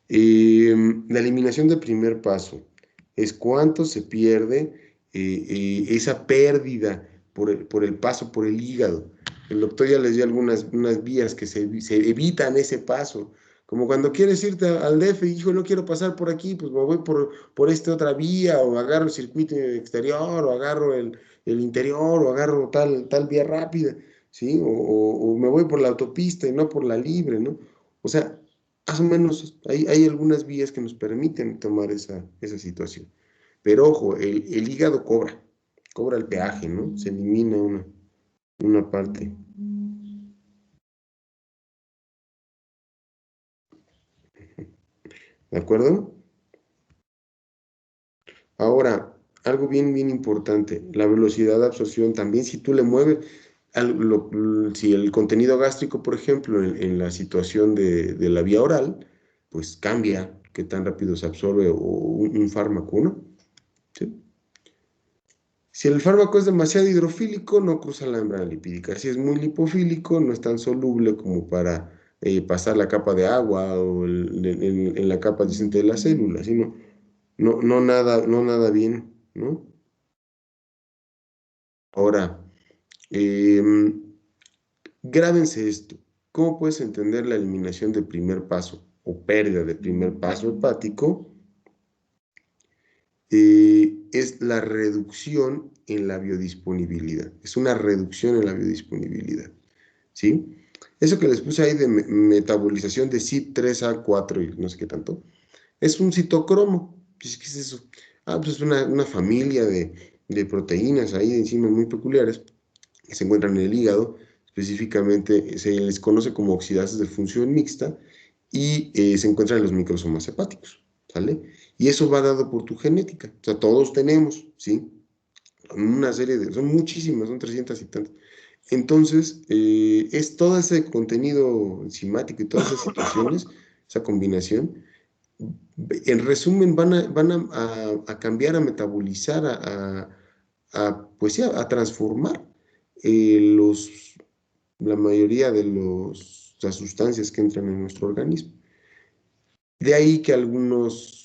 La eliminación del primer paso es cuánto se pierde esa pérdida por el paso por el hígado. El doctor ya les dio unas vías que se evitan ese paso. Como cuando quieres irte al DF y hijo, no quiero pasar por aquí, pues me voy por esta otra vía, o agarro el circuito exterior, o agarro el interior, o agarro tal vía rápida, ¿sí? O me voy por la autopista y no por la libre, ¿no? O sea, más o menos hay algunas vías que nos permiten tomar esa situación. Pero ojo, el hígado cobra el peaje, ¿no? Se elimina una parte. ¿De acuerdo? Ahora, algo bien, bien importante, la velocidad de absorción también, si tú le mueves, si el contenido gástrico, por ejemplo, en la situación de la vía oral, pues cambia qué tan rápido se absorbe un fármaco, ¿no? ¿Sí? Si el fármaco es demasiado hidrofílico, no cruza la membrana lipídica. Si es muy lipofílico, no es tan soluble como para pasar la capa de agua o en la capa adyacente de la célula, sino no nada bien, ¿no? Ahora, grábense esto. ¿Cómo puedes entender la eliminación del primer paso o pérdida del primer paso hepático? Es la reducción en la biodisponibilidad. Es una reducción en la biodisponibilidad, ¿sí? Eso que les puse ahí de metabolización de CYP3A4 y no sé qué tanto, es un citocromo. ¿Qué es eso? Ah, pues es una familia de proteínas ahí de enzimas muy peculiares que se encuentran en el hígado. Específicamente se les conoce como oxidases de función mixta y se encuentran en los microsomas hepáticos, ¿sale? Y eso va dado por tu genética. O sea, todos tenemos, ¿sí? Una serie son muchísimas, son 300 y tantas. Entonces, es todo ese contenido enzimático y todas esas situaciones, esa combinación, en resumen, van a cambiar, a metabolizar, pues sí, a transformar los, la mayoría de las sustancias que entran en nuestro organismo. De ahí que algunas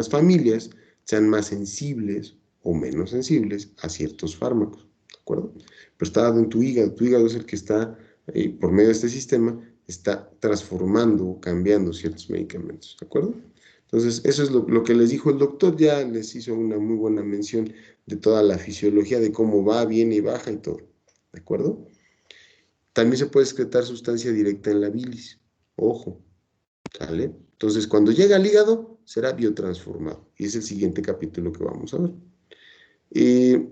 familias sean más sensibles o menos sensibles a ciertos fármacos, ¿de acuerdo? Pero está dado en tu hígado es el que está, por medio de este sistema, está transformando, cambiando ciertos medicamentos, ¿de acuerdo? Entonces, eso es lo que les dijo el doctor, ya les hizo una muy buena mención de toda la fisiología, de cómo va, viene y baja y todo, ¿de acuerdo? También se puede excretar sustancia directa en la bilis. Ojo, ¿sale? Entonces, cuando llega al hígado, será biotransformado. Y es el siguiente capítulo que vamos a ver.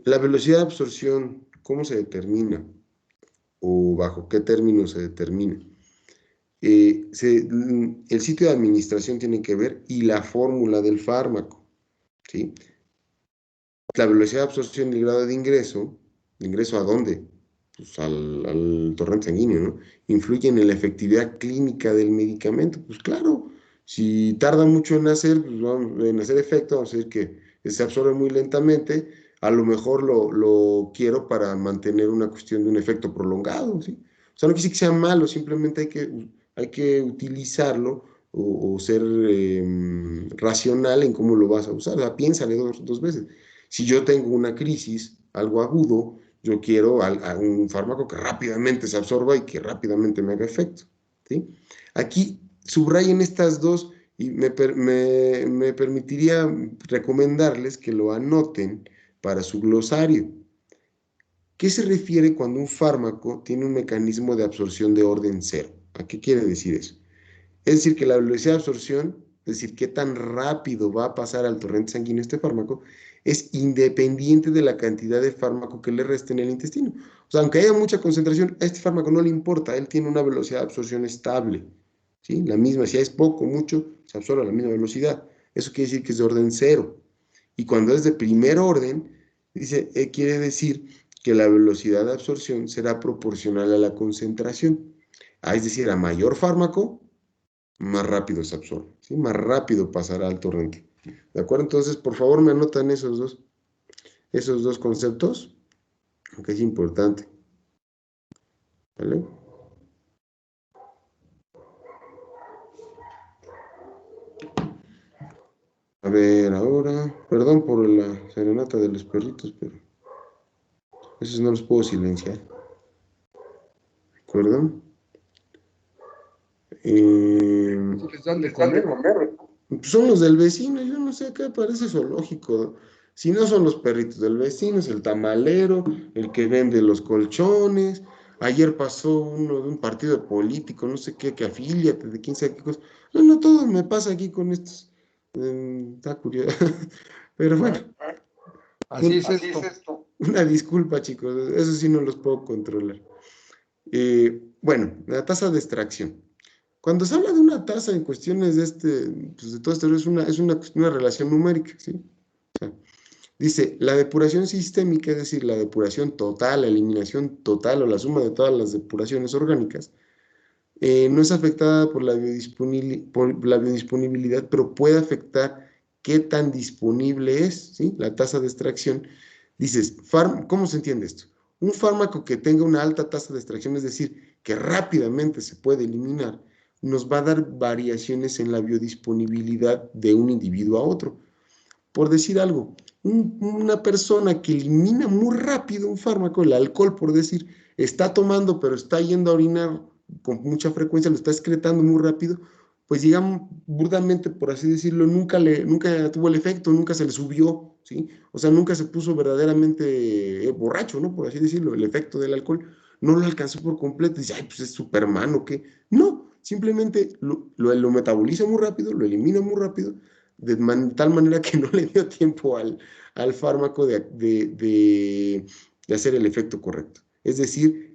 La velocidad de absorción, ¿cómo se determina? ¿O bajo qué términos se determina? El sitio de administración tiene que ver y la fórmula del fármaco, ¿sí? La velocidad de absorción y el grado ¿de ingreso a dónde? Pues al torrente sanguíneo, ¿no? Influye en la efectividad clínica del medicamento. Pues claro, si tarda mucho en hacer, pues en hacer efecto, vamos a decir que se absorbe muy lentamente, a lo mejor lo quiero para mantener una cuestión de un efecto prolongado, ¿sí? O sea, no quiere decir que sea malo, simplemente hay que utilizarlo o ser racional en cómo lo vas a usar. O sea, piénsale dos veces. Si yo tengo una crisis, algo agudo, yo quiero a un fármaco que rápidamente se absorba y que rápidamente me haga efecto, ¿sí? Aquí subrayen estas dos y me permitiría recomendarles que lo anoten para su glosario. ¿Qué se refiere cuando un fármaco tiene un mecanismo de absorción de orden cero? ¿A qué quiere decir eso? Es decir, que la velocidad de absorción, es decir, qué tan rápido va a pasar al torrente sanguíneo este fármaco, es independiente de la cantidad de fármaco que le reste en el intestino. O sea, aunque haya mucha concentración, a este fármaco no le importa, él tiene una velocidad de absorción estable, ¿sí? La misma, si es poco o mucho, se absorbe a la misma velocidad. Eso quiere decir que es de orden cero. Y cuando es de primer orden, quiere decir que la velocidad de absorción será proporcional a la concentración. Es decir, a mayor fármaco, más rápido se absorbe, ¿sí? Más rápido pasará al torrente. ¿De acuerdo? Entonces, por favor, me anotan esos dos conceptos, que es importante. ¿Vale? A ver, ahora, perdón por la serenata de los perritos, pero esos no los puedo silenciar. ¿De acuerdo? ¿Sí les dan de comer? Son los del vecino, yo no sé, acá parece zoológico. Si no son los perritos del vecino, es el tamalero, el que vende los colchones. Ayer pasó uno de un partido político, no sé qué, que afíliate, de quién sabe qué cosa. No, no, todo me pasa aquí con estos. Está curioso. Pero bueno, Así es esto. una disculpa, chicos, eso sí no los puedo controlar. Bueno, la tasa de extracción. Cuando se habla de una tasa en cuestiones pues de todo esto, es una relación numérica, ¿sí? O sea, dice, la depuración sistémica, es decir, la depuración total, la eliminación total o la suma de todas las depuraciones orgánicas, no es afectada por la biodisponibilidad, pero puede afectar qué tan disponible es, ¿sí? La tasa de extracción. Dices, ¿cómo se entiende esto? Un fármaco que tenga una alta tasa de extracción, es decir, que rápidamente se puede eliminar, nos va a dar variaciones en la biodisponibilidad de un individuo a otro. Por decir algo, una persona que elimina muy rápido un fármaco, el alcohol, por decir, está tomando, pero está yendo a orinar con mucha frecuencia, lo está excretando muy rápido, pues digamos, burdamente, por así decirlo, nunca tuvo el efecto, nunca se le subió, ¿sí? O sea, nunca se puso verdaderamente borracho, ¿no? Por así decirlo, el efecto del alcohol no lo alcanzó por completo, dice, ay, pues es Superman o qué. No, simplemente lo metaboliza muy rápido, lo elimina muy rápido, tal manera que no le dio tiempo al fármaco de hacer el efecto correcto. Es decir,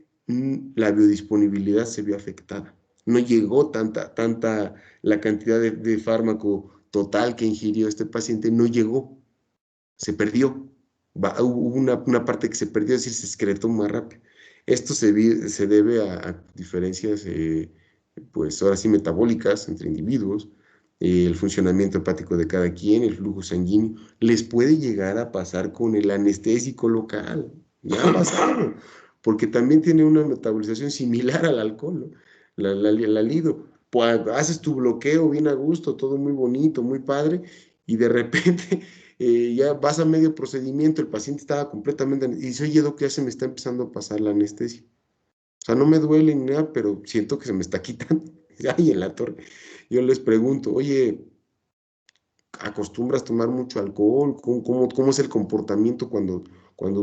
la biodisponibilidad se vio afectada. No llegó tanta la cantidad de fármaco total que ingirió este paciente, no llegó, se perdió. Hubo una parte que se perdió, es decir, se excretó más rápido. Esto se debe a diferencias, pues ahora sí, metabólicas entre individuos, el funcionamiento hepático de cada quien, el flujo sanguíneo. Les puede llegar a pasar con el anestésico local, ya ha pasado, porque también tiene una metabolización similar al alcohol, ¿no? La lido. Pues, haces tu bloqueo bien a gusto, todo muy bonito, muy padre, y de repente ya vas a medio procedimiento, el paciente estaba completamente, y dice, oye, Doc, ya se me está empezando a pasar la anestesia. O sea, no me duele ni nada, pero siento que se me está quitando. Ahí en la torre. Yo les pregunto, oye, ¿acostumbras tomar mucho alcohol? ¿Cómo es el comportamiento cuando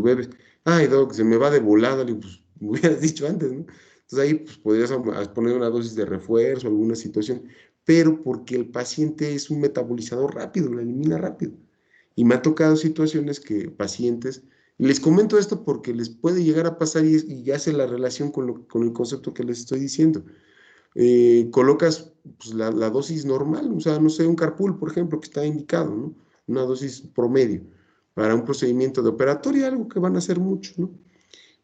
bebes? Ay, Doc, se me va de volada. Le digo, pues me hubieras dicho antes, ¿no? Entonces ahí pues, podrías poner una dosis de refuerzo, alguna situación, pero porque el paciente es un metabolizador rápido, lo elimina rápido. Y me ha tocado situaciones que pacientes, y les comento esto porque les puede llegar a pasar y hace la relación con el concepto que les estoy diciendo. Colocas pues, la dosis normal, o sea, no sé, un carpool, por ejemplo, que está indicado, ¿no? Una dosis promedio para un procedimiento de operatorio, algo que van a hacer mucho, ¿no?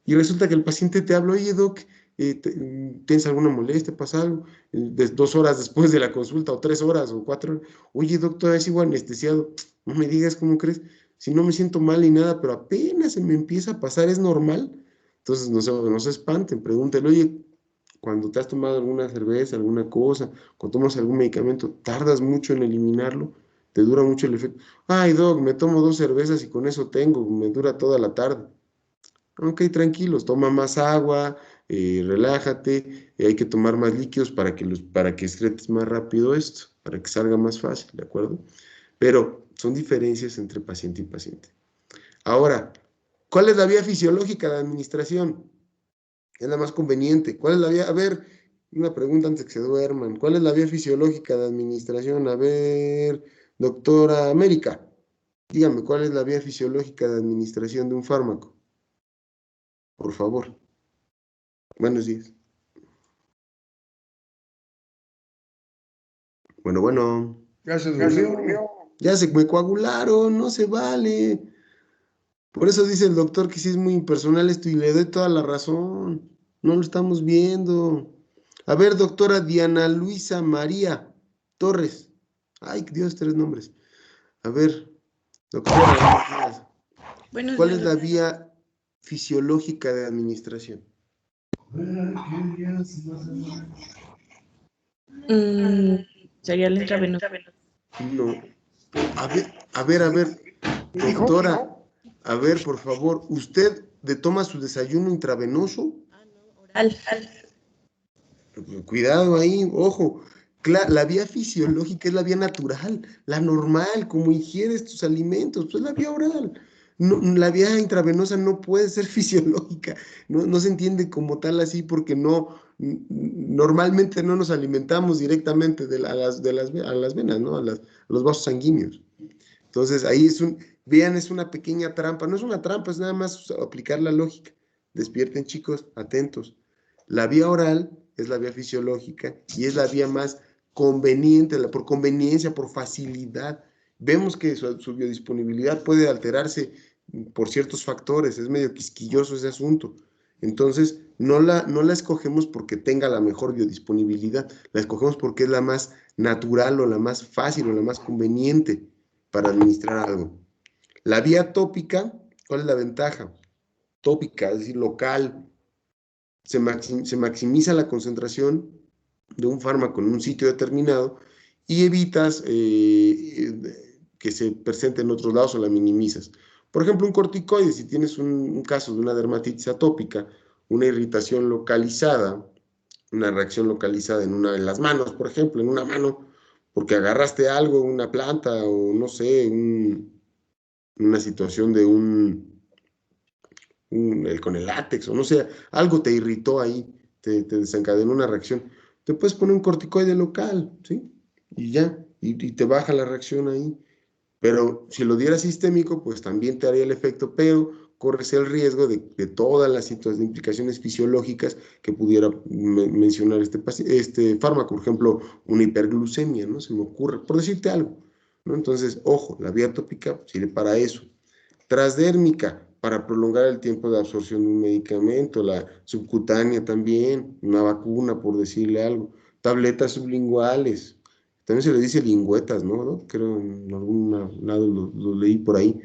Y resulta que el paciente te habla, oye, doc, ¿tienes alguna molestia? ¿Pasa algo? 2 horas después de la consulta, o 3 horas, o 4 horas. Oye, doctor, es igual anestesiado. No me digas cómo crees. Si no me siento mal ni nada, pero apenas se me empieza a pasar, ¿es normal? Entonces, no se espanten, pregúntenle, oye, cuando te has tomado alguna cerveza, alguna cosa, cuando tomas algún medicamento, tardas mucho en eliminarlo, te dura mucho el efecto. Ay, doc, me tomo 2 cervezas y con eso tengo, me dura toda la tarde. Ok, tranquilos, toma más agua, relájate, hay que tomar más líquidos para que excretes más rápido esto, para que salga más fácil, ¿de acuerdo? Pero son diferencias entre paciente y paciente. Ahora, ¿cuál es la vía fisiológica de administración? Es la más conveniente. ¿Cuál es la vía? A ver, una pregunta antes que se duerman. ¿Cuál es la vía fisiológica de administración? A ver, doctora América, dígame, ¿cuál es la vía fisiológica de administración de un fármaco? Por favor. Buenos días. Bueno. Ya se durmió. Ya se me coagularon, no se vale. Por eso dice el doctor que sí es muy impersonal esto y le doy toda la razón. No lo estamos viendo. A ver, doctora Diana Luisa María Torres. Ay, Dios, 3 nombres. A ver, doctora, Buenos ¿cuál días, es la doctor. vía fisiológica de administración? Mm, Sería el intravenoso. No. A ver, ¿Qué dijo? doctora, a ver, por favor, ¿usted toma su desayuno intravenoso? Oral. Cuidado ahí, ojo. La vía fisiológica es la vía natural, la normal, como ingieres tus alimentos, pues la vía oral. No, la vía intravenosa no puede ser fisiológica, no se entiende como tal así porque normalmente no nos alimentamos directamente a las venas, ¿no? A los vasos sanguíneos. Entonces ahí vean, es una pequeña trampa, no es una trampa, es nada más aplicar la lógica. Despierten chicos, atentos. La vía oral es la vía fisiológica y es la vía más conveniente, por conveniencia, por facilidad. Vemos que su biodisponibilidad puede alterarse por ciertos factores, es medio quisquilloso ese asunto. Entonces, no la escogemos porque tenga la mejor biodisponibilidad, la escogemos porque es la más natural o la más fácil o la más conveniente para administrar algo. La vía tópica, ¿cuál es la ventaja? Tópica, es decir, local, se maximiza la concentración de un fármaco en un sitio determinado y evitas que se presente en otros lados o la minimizas. Por ejemplo, un corticoide, si tienes un caso de una dermatitis atópica, una irritación localizada, una reacción localizada en una de las manos, por ejemplo, en una mano, porque agarraste algo, una planta o no sé, una situación de con el látex o no sé, algo te irritó ahí, te desencadenó una reacción. Te puedes poner un corticoide local, ¿sí? Y ya, y te baja la reacción ahí. Pero si lo dieras sistémico, pues también te haría el efecto, pero corres el riesgo de todas las situaciones de implicaciones fisiológicas que pudiera mencionar este fármaco, por ejemplo, una hiperglucemia, ¿no? Se me ocurre, por decirte algo, ¿no? Entonces, ojo, la vía tópica sirve para eso. Transdérmica, para prolongar el tiempo de absorción de un medicamento, la subcutánea también, una vacuna, por decirle algo. Tabletas sublinguales, también se le dice lingüetas, ¿no? Creo en algún lado lo leí por ahí.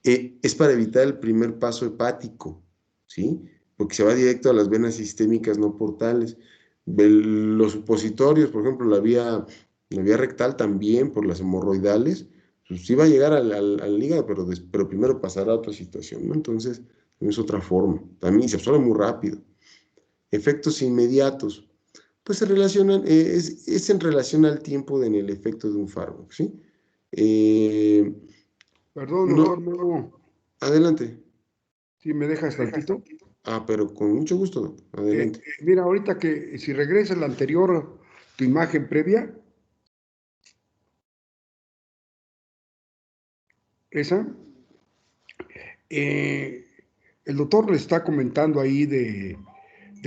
Es para evitar el primer paso hepático, ¿sí? Porque se va directo a las venas sistémicas no portales. Los supositorios, por ejemplo, la vía rectal también, por las hemorroidales, pues sí va a llegar al hígado, pero primero pasará a otra situación, ¿no? Entonces, es otra forma. También se absorbe muy rápido. Efectos inmediatos, pues se relacionan, es en relación al tiempo en el efecto de un fármaco, ¿sí? Eh, Perdón, doctor no, Memo, adelante. si me dejas tantito. Pero con mucho gusto, adelante. Mira, ahorita que si regresa la anterior, tu imagen previa, esa, el doctor le está comentando ahí de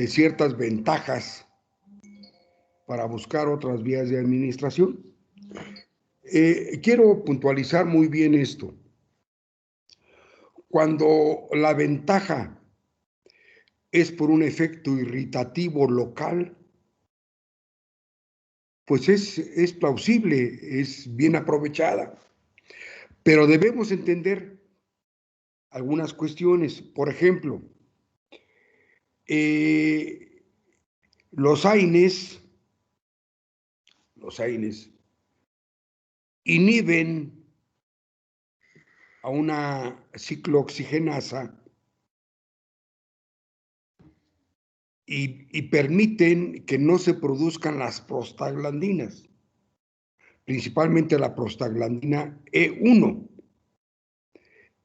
ciertas ventajas para buscar otras vías de administración. Quiero puntualizar muy bien esto. Cuando la ventaja es por un efecto irritativo local, pues es plausible, es bien aprovechada. Pero debemos entender algunas cuestiones. Por ejemplo, los AINES inhiben a una ciclooxigenasa y permiten que no se produzcan las prostaglandinas, principalmente la prostaglandina E1.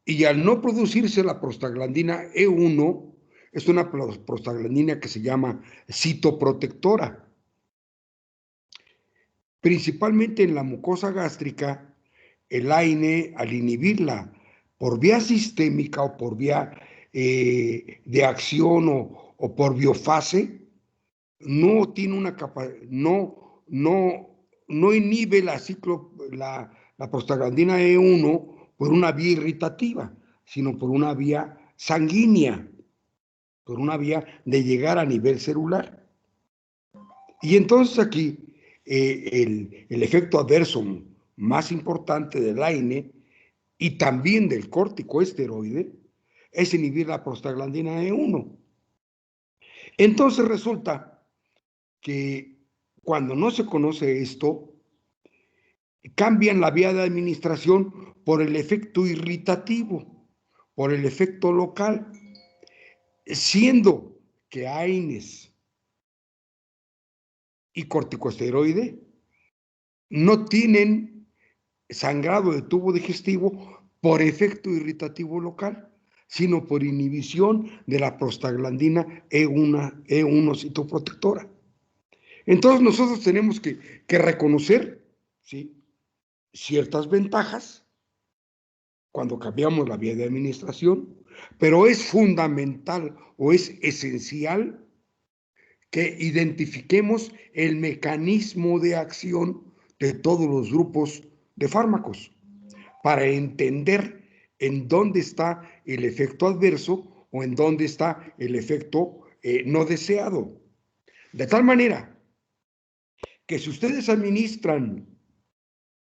Y al no producirse la prostaglandina E1, es una prostaglandina que se llama citoprotectora. Principalmente en la mucosa gástrica, el AINE, al inhibirla por vía sistémica o por vía de acción o por biofase, no tiene una capacidad, no inhibe la prostaglandina E1 por una vía irritativa, sino por una vía sanguínea, por una vía de llegar a nivel celular. Y entonces aquí el efecto adverso más importante del AINE y también del corticoesteroide es inhibir la prostaglandina E1. Entonces resulta que cuando no se conoce esto, cambian la vía de administración por el efecto irritativo, por el efecto local, siendo que AINES y corticosteroide no tienen sangrado de tubo digestivo por efecto irritativo local, sino por inhibición de la prostaglandina E1 citoprotectora. Entonces nosotros tenemos que reconocer, ¿sí?, ciertas ventajas cuando cambiamos la vía de administración, pero es fundamental o es esencial que identifiquemos el mecanismo de acción de todos los grupos de fármacos para entender en dónde está el efecto adverso o en dónde está el efecto no deseado. De tal manera que si ustedes administran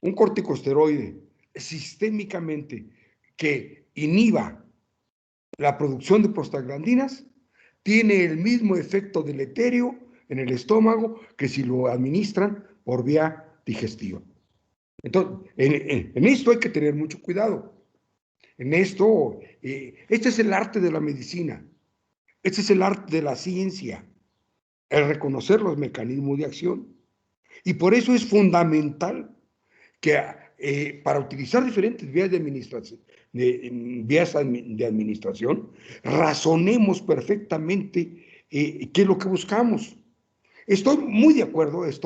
un corticosteroide sistémicamente que inhiba la producción de prostaglandinas, tiene el mismo efecto deleterio en el estómago que si lo administran por vía digestiva. Entonces, en esto hay que tener mucho cuidado. En esto, este es el arte de la medicina, este es el arte de la ciencia, el reconocer los mecanismos de acción. Y por eso es fundamental que para utilizar diferentes vías de administración, razonemos perfectamente qué es lo que buscamos. Estoy muy de acuerdo, es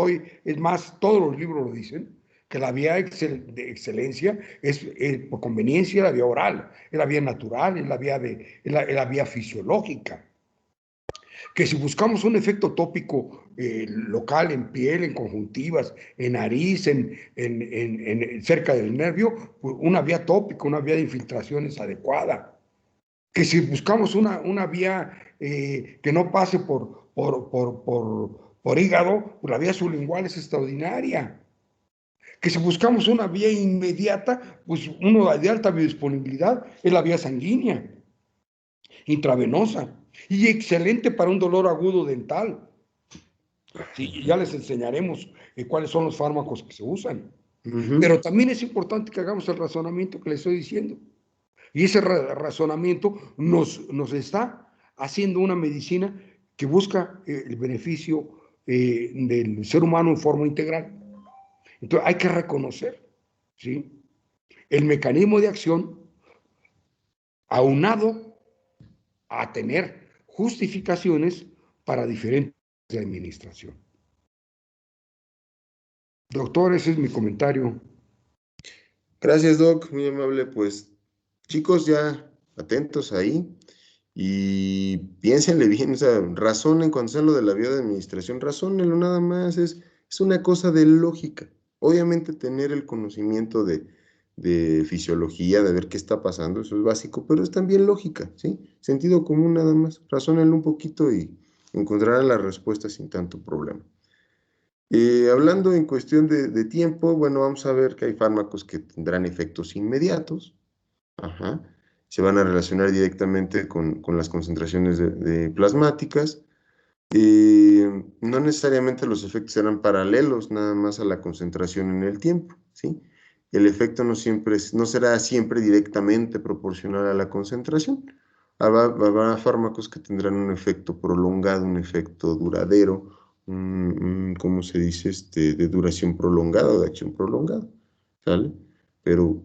más, todos los libros lo dicen, que la vía de excelencia es por conveniencia la vía oral, es la vía natural, es la vía fisiológica. Que si buscamos un efecto tópico local en piel, en conjuntivas, en nariz, cerca del nervio, pues una vía tópica, una vía de infiltración es adecuada. Que si buscamos una vía que no pase por hígado, pues la vía sublingual es extraordinaria. Que si buscamos una vía inmediata, pues uno de alta biodisponibilidad es la vía sanguínea, intravenosa, y excelente para un dolor agudo dental. Sí, ya les enseñaremos cuáles son los fármacos que se usan. Pero también es importante que hagamos el razonamiento que les estoy diciendo. Y ese razonamiento nos está haciendo una medicina que busca el beneficio del ser humano en forma integral. Entonces hay que reconocer, ¿sí?, el mecanismo de acción aunado a tener justificaciones para diferentes de administración. Doctor, ese es mi comentario. Gracias, Doc, muy amable. Pues, chicos, ya atentos ahí y piénsenle bien, o sea, razonen cuando sea lo de la vía de administración, razónenlo nada más, es una cosa de lógica. Obviamente tener el conocimiento de fisiología, de ver qué está pasando, eso es básico, pero es también lógica, ¿sí? Sentido común nada más, razónenlo un poquito y encontrarán la respuesta sin tanto problema. Hablando en cuestión de tiempo, bueno, vamos a ver que hay fármacos que tendrán efectos inmediatos, ajá, se van a relacionar directamente con las concentraciones de plasmáticas. No necesariamente los efectos serán paralelos nada más a la concentración en el tiempo, ¿sí? El efecto no será siempre directamente proporcional a la concentración. Habrá fármacos que tendrán un efecto prolongado, un efecto duradero, ¿cómo se dice? De duración prolongada o de acción prolongada, ¿sale? Pero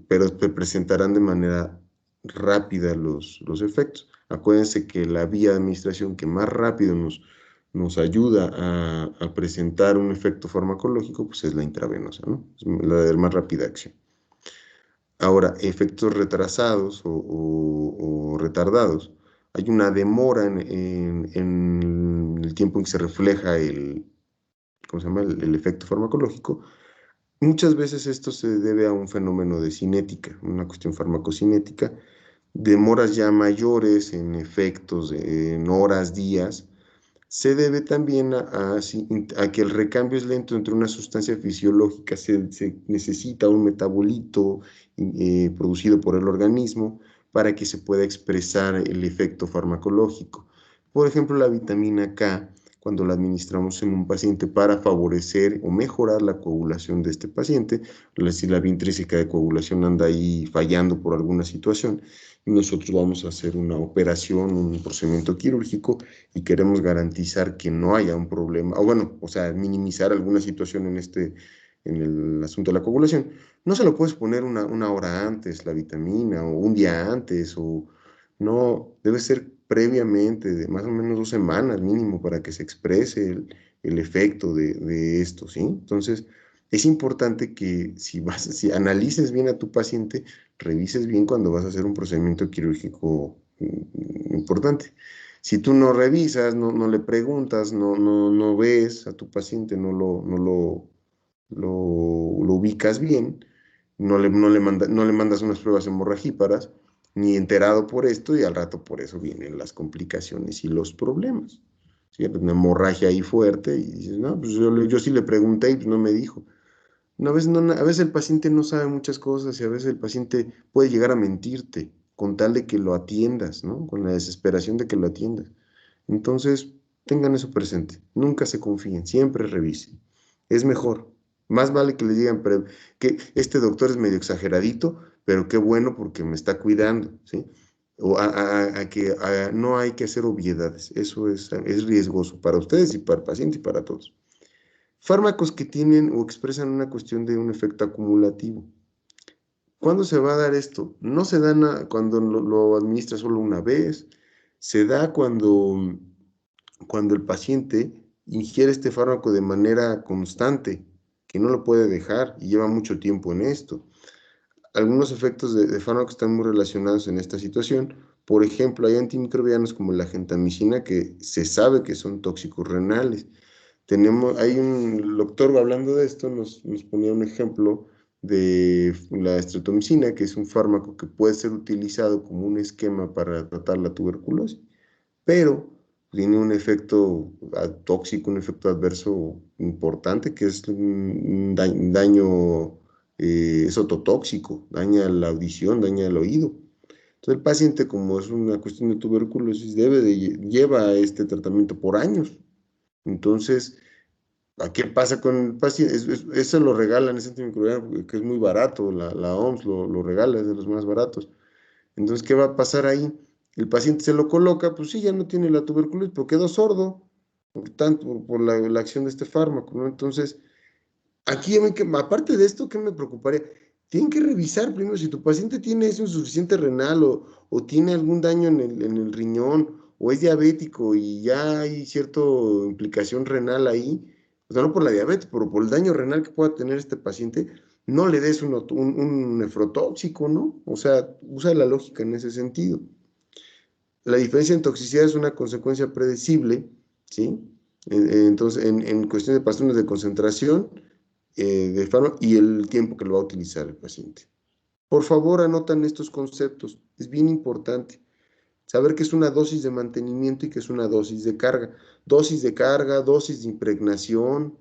presentarán de manera rápida los efectos. Acuérdense que la vía de administración que más rápido nos ayuda a presentar un efecto farmacológico, pues es la intravenosa, ¿no? Es la de más rápida acción. Ahora, efectos retrasados o retardados. Hay una demora en el tiempo en que se refleja ¿cómo se llama? El efecto farmacológico. Muchas veces esto se debe a un fenómeno de cinética, una cuestión farmacocinética, demoras ya mayores en efectos, en horas, días. Se debe también a que el recambio es lento entre una sustancia fisiológica, se necesita un metabolito producido por el organismo para que se pueda expresar el efecto farmacológico. Por ejemplo, la vitamina K, cuando la administramos en un paciente para favorecer o mejorar la coagulación de este paciente, si la vía intrínseca de coagulación anda ahí fallando por alguna situación, nosotros vamos a hacer una operación, un procedimiento quirúrgico y queremos garantizar que no haya un problema, o bueno, o sea, minimizar alguna situación en el asunto de la coagulación. No se lo puedes poner una hora antes la vitamina o un día antes, o no, debe ser previamente, de más o menos 2 semanas mínimo para que se exprese el efecto de esto, ¿sí? Entonces, es importante que si analices bien a tu paciente, revises bien cuando vas a hacer un procedimiento quirúrgico importante. Si tú no revisas, no le preguntas, no ves a tu paciente, lo ubicas bien, no le mandas unas pruebas hemorragíparas, ni enterado por esto, y al rato por eso vienen las complicaciones y los problemas. ¿Sí? Una hemorragia ahí fuerte, y dices, no, pues yo sí le pregunté y pues no me dijo. A veces el paciente no sabe muchas cosas y a veces el paciente puede llegar a mentirte con tal de que lo atiendas, ¿no? Con la desesperación de que lo atiendas. Entonces, tengan eso presente. Nunca se confíen, siempre revisen. Es mejor. Más vale que le digan que este doctor es medio exageradito, pero qué bueno porque me está cuidando, ¿sí? O que no hay que hacer obviedades. Eso es riesgoso para ustedes y para el paciente y para todos. Fármacos que tienen o expresan una cuestión de un efecto acumulativo. ¿Cuándo se va a dar esto? No se da cuando lo administra solo una vez, se da cuando el paciente ingiere este fármaco de manera constante, que no lo puede dejar y lleva mucho tiempo en esto. Algunos efectos de fármacos están muy relacionados en esta situación. Por ejemplo, hay antimicrobianos como la gentamicina que se sabe que son tóxicos renales. Hay un doctor hablando de esto, nos ponía un ejemplo de la estreptomicina, que es un fármaco que puede ser utilizado como un esquema para tratar la tuberculosis, pero tiene un efecto tóxico, un efecto adverso importante, que es un daño es ototóxico, daña la audición, daña el oído. Entonces el paciente, como es una cuestión de tuberculosis, lleva este tratamiento por años. Entonces, ¿qué pasa con el paciente? Eso lo regalan, ese antimicrobiano, que es muy barato, la OMS lo regala, es de los más baratos. Entonces, ¿qué va a pasar ahí? El paciente se lo coloca, pues sí, ya no tiene la tuberculosis, pero quedó sordo, por la acción de este fármaco, ¿no? Entonces, aquí, aparte de esto, ¿qué me preocuparía? Tienen que revisar primero si tu paciente tiene insuficiente renal o tiene algún daño en el riñón o es diabético y ya hay cierta implicación renal ahí, o sea, no por la diabetes, pero por el daño renal que pueda tener este paciente, no le des un nefrotóxico, ¿no? O sea, usa la lógica en ese sentido. La diferencia en toxicidad es una consecuencia predecible, ¿sí? Entonces, en cuestión de patrones de concentración de fármaco y el tiempo que lo va a utilizar el paciente. Por favor, anotan estos conceptos. Es bien importante saber qué es una dosis de mantenimiento y qué es una dosis de carga. Dosis de carga, dosis de impregnación.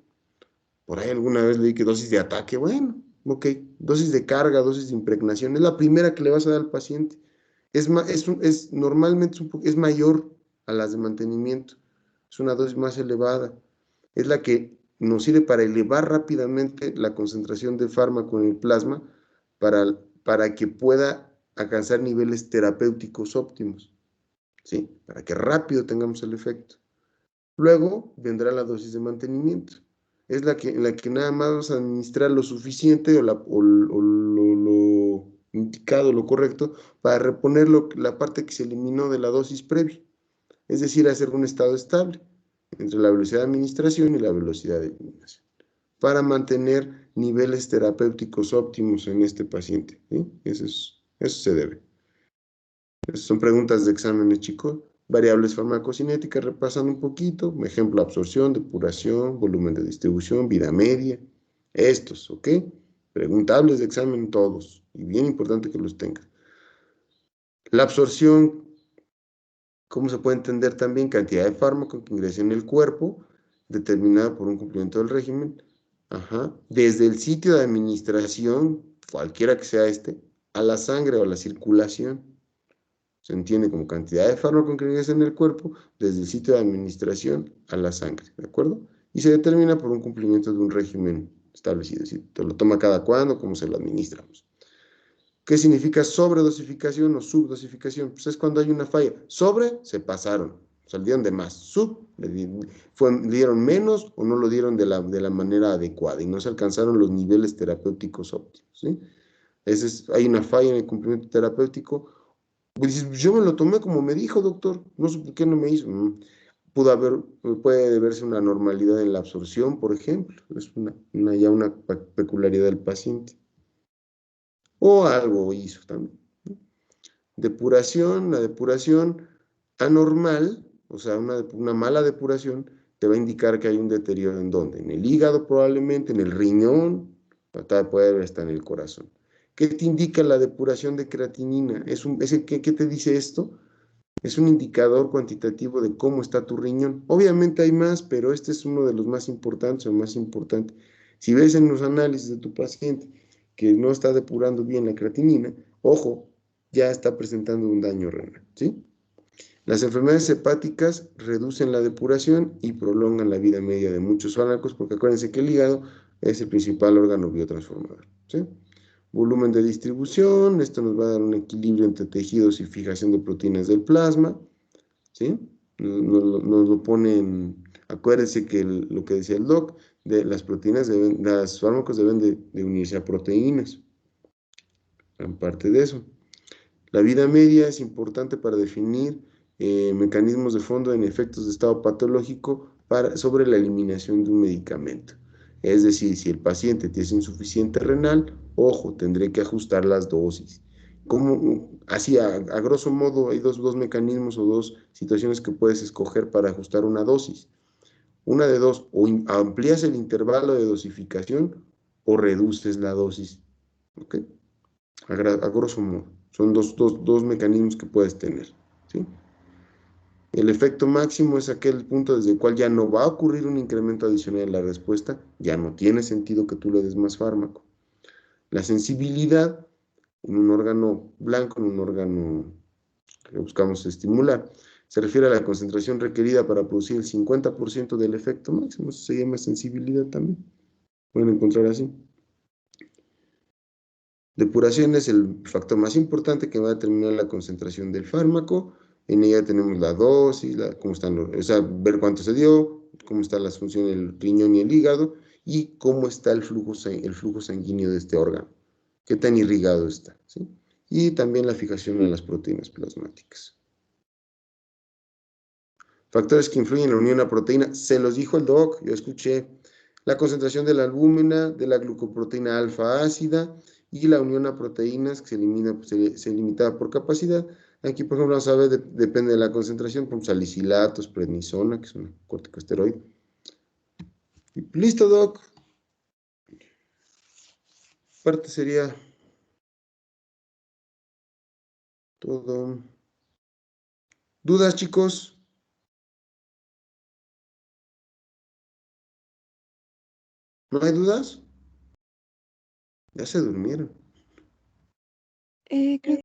Por ahí alguna vez leí que dosis de ataque. Bueno, ok. Dosis de carga, dosis de impregnación. Es la primera que le vas a dar al paciente. Normalmente es mayor a las de mantenimiento. Es una dosis más elevada. Es la que nos sirve para elevar rápidamente la concentración de fármaco en el plasma para que pueda alcanzar niveles terapéuticos óptimos, ¿sí? Para que rápido tengamos el efecto. Luego vendrá la dosis de mantenimiento. Es en la que nada más vamos a administrar lo suficiente o lo indicado, lo correcto, para reponer la parte que se eliminó de la dosis previa. Es decir, hacer un estado estable entre la velocidad de administración y la velocidad de eliminación, para mantener niveles terapéuticos óptimos en este paciente, ¿sí? Eso se debe. Esas son preguntas de exámenes, chicos. Variables farmacocinéticas, repasando un poquito. Ejemplo, absorción, depuración, volumen de distribución, vida media. Estos, ¿ok? Preguntables de examen todos. Y bien importante que los tengas. La absorción, ¿cómo se puede entender también? Cantidad de fármaco que ingresa en el cuerpo, determinada por un cumplimiento del régimen. Ajá. Desde el sitio de administración, cualquiera que sea a la sangre o a la circulación. Se entiende como cantidad de fármaco que ingresa en el cuerpo desde el sitio de administración a la sangre, ¿de acuerdo? Y se determina por un cumplimiento de un régimen establecido, si te lo toma cada cuándo, cómo se lo administramos. ¿Qué significa sobredosificación o subdosificación? Pues es cuando hay una falla. Sobre, se pasaron, salieron de más. Sub, le dieron menos o no lo dieron de la manera adecuada y no se alcanzaron los niveles terapéuticos óptimos, ¿sí? Hay una falla en el cumplimiento terapéutico. Pues dices, yo me lo tomé como me dijo, doctor, no sé por qué no me hizo. Puede deberse a una normalidad en la absorción, por ejemplo, es ya una peculiaridad del paciente. O algo hizo también. Depuración, la depuración anormal, o sea, una mala depuración, te va a indicar que hay un deterioro en dónde, en el hígado probablemente, en el riñón, puede haber hasta en el corazón. ¿Qué te indica la depuración de creatinina? ¿Qué te dice esto? Es un indicador cuantitativo de cómo está tu riñón. Obviamente hay más, pero este es uno de los más importantes o más importante. Si ves en los análisis de tu paciente que no está depurando bien la creatinina, ojo, ya está presentando un daño renal, ¿sí? Las enfermedades hepáticas reducen la depuración y prolongan la vida media de muchos fármacos, porque acuérdense que el hígado es el principal órgano biotransformador, ¿sí? Volumen de distribución, esto nos va a dar un equilibrio entre tejidos y fijación de proteínas del plasma, ¿sí? Nos lo ponen, acuérdense que lo que decía el doc, de las proteínas los fármacos deben de unirse a proteínas, gran parte de eso. La vida media es importante para definir mecanismos de fondo en efectos de estado patológico sobre la eliminación de un medicamento. Es decir, si el paciente tiene insuficiente renal, ojo, tendré que ajustar las dosis. Así, a grosso modo, hay dos mecanismos o dos situaciones que puedes escoger para ajustar una dosis. Una de dos, o amplías el intervalo de dosificación o reduces la dosis. ¿Ok? A grosso modo. Son dos mecanismos que puedes tener, ¿sí? El efecto máximo es aquel punto desde el cual ya no va a ocurrir un incremento adicional en la respuesta, ya no tiene sentido que tú le des más fármaco. La sensibilidad en un órgano blanco, en un órgano que buscamos estimular, se refiere a la concentración requerida para producir el 50% del efecto máximo, eso se llama sensibilidad también. Pueden encontrar así. Depuración es el factor más importante que va a determinar la concentración del fármaco. En ella tenemos la dosis, cómo están o sea, ver cuánto se dio, cómo están las funciones del riñón y el hígado y cómo está el flujo sanguíneo de este órgano, qué tan irrigado está, ¿sí? Y también la fijación de las proteínas plasmáticas. Factores que influyen en la unión a proteína. Se los dijo el doc, yo escuché. La concentración de la albúmina, de la glucoproteína alfa ácida y la unión a proteínas que se elimina, pues, se limita por capacidad. Aquí, por ejemplo, vamos a ver, depende de la concentración, por salicilatos, prednisona, que es un corticosteroide. Listo, doc. Parte sería todo. ¿Dudas, chicos? ¿No hay dudas? Ya se durmieron. Creo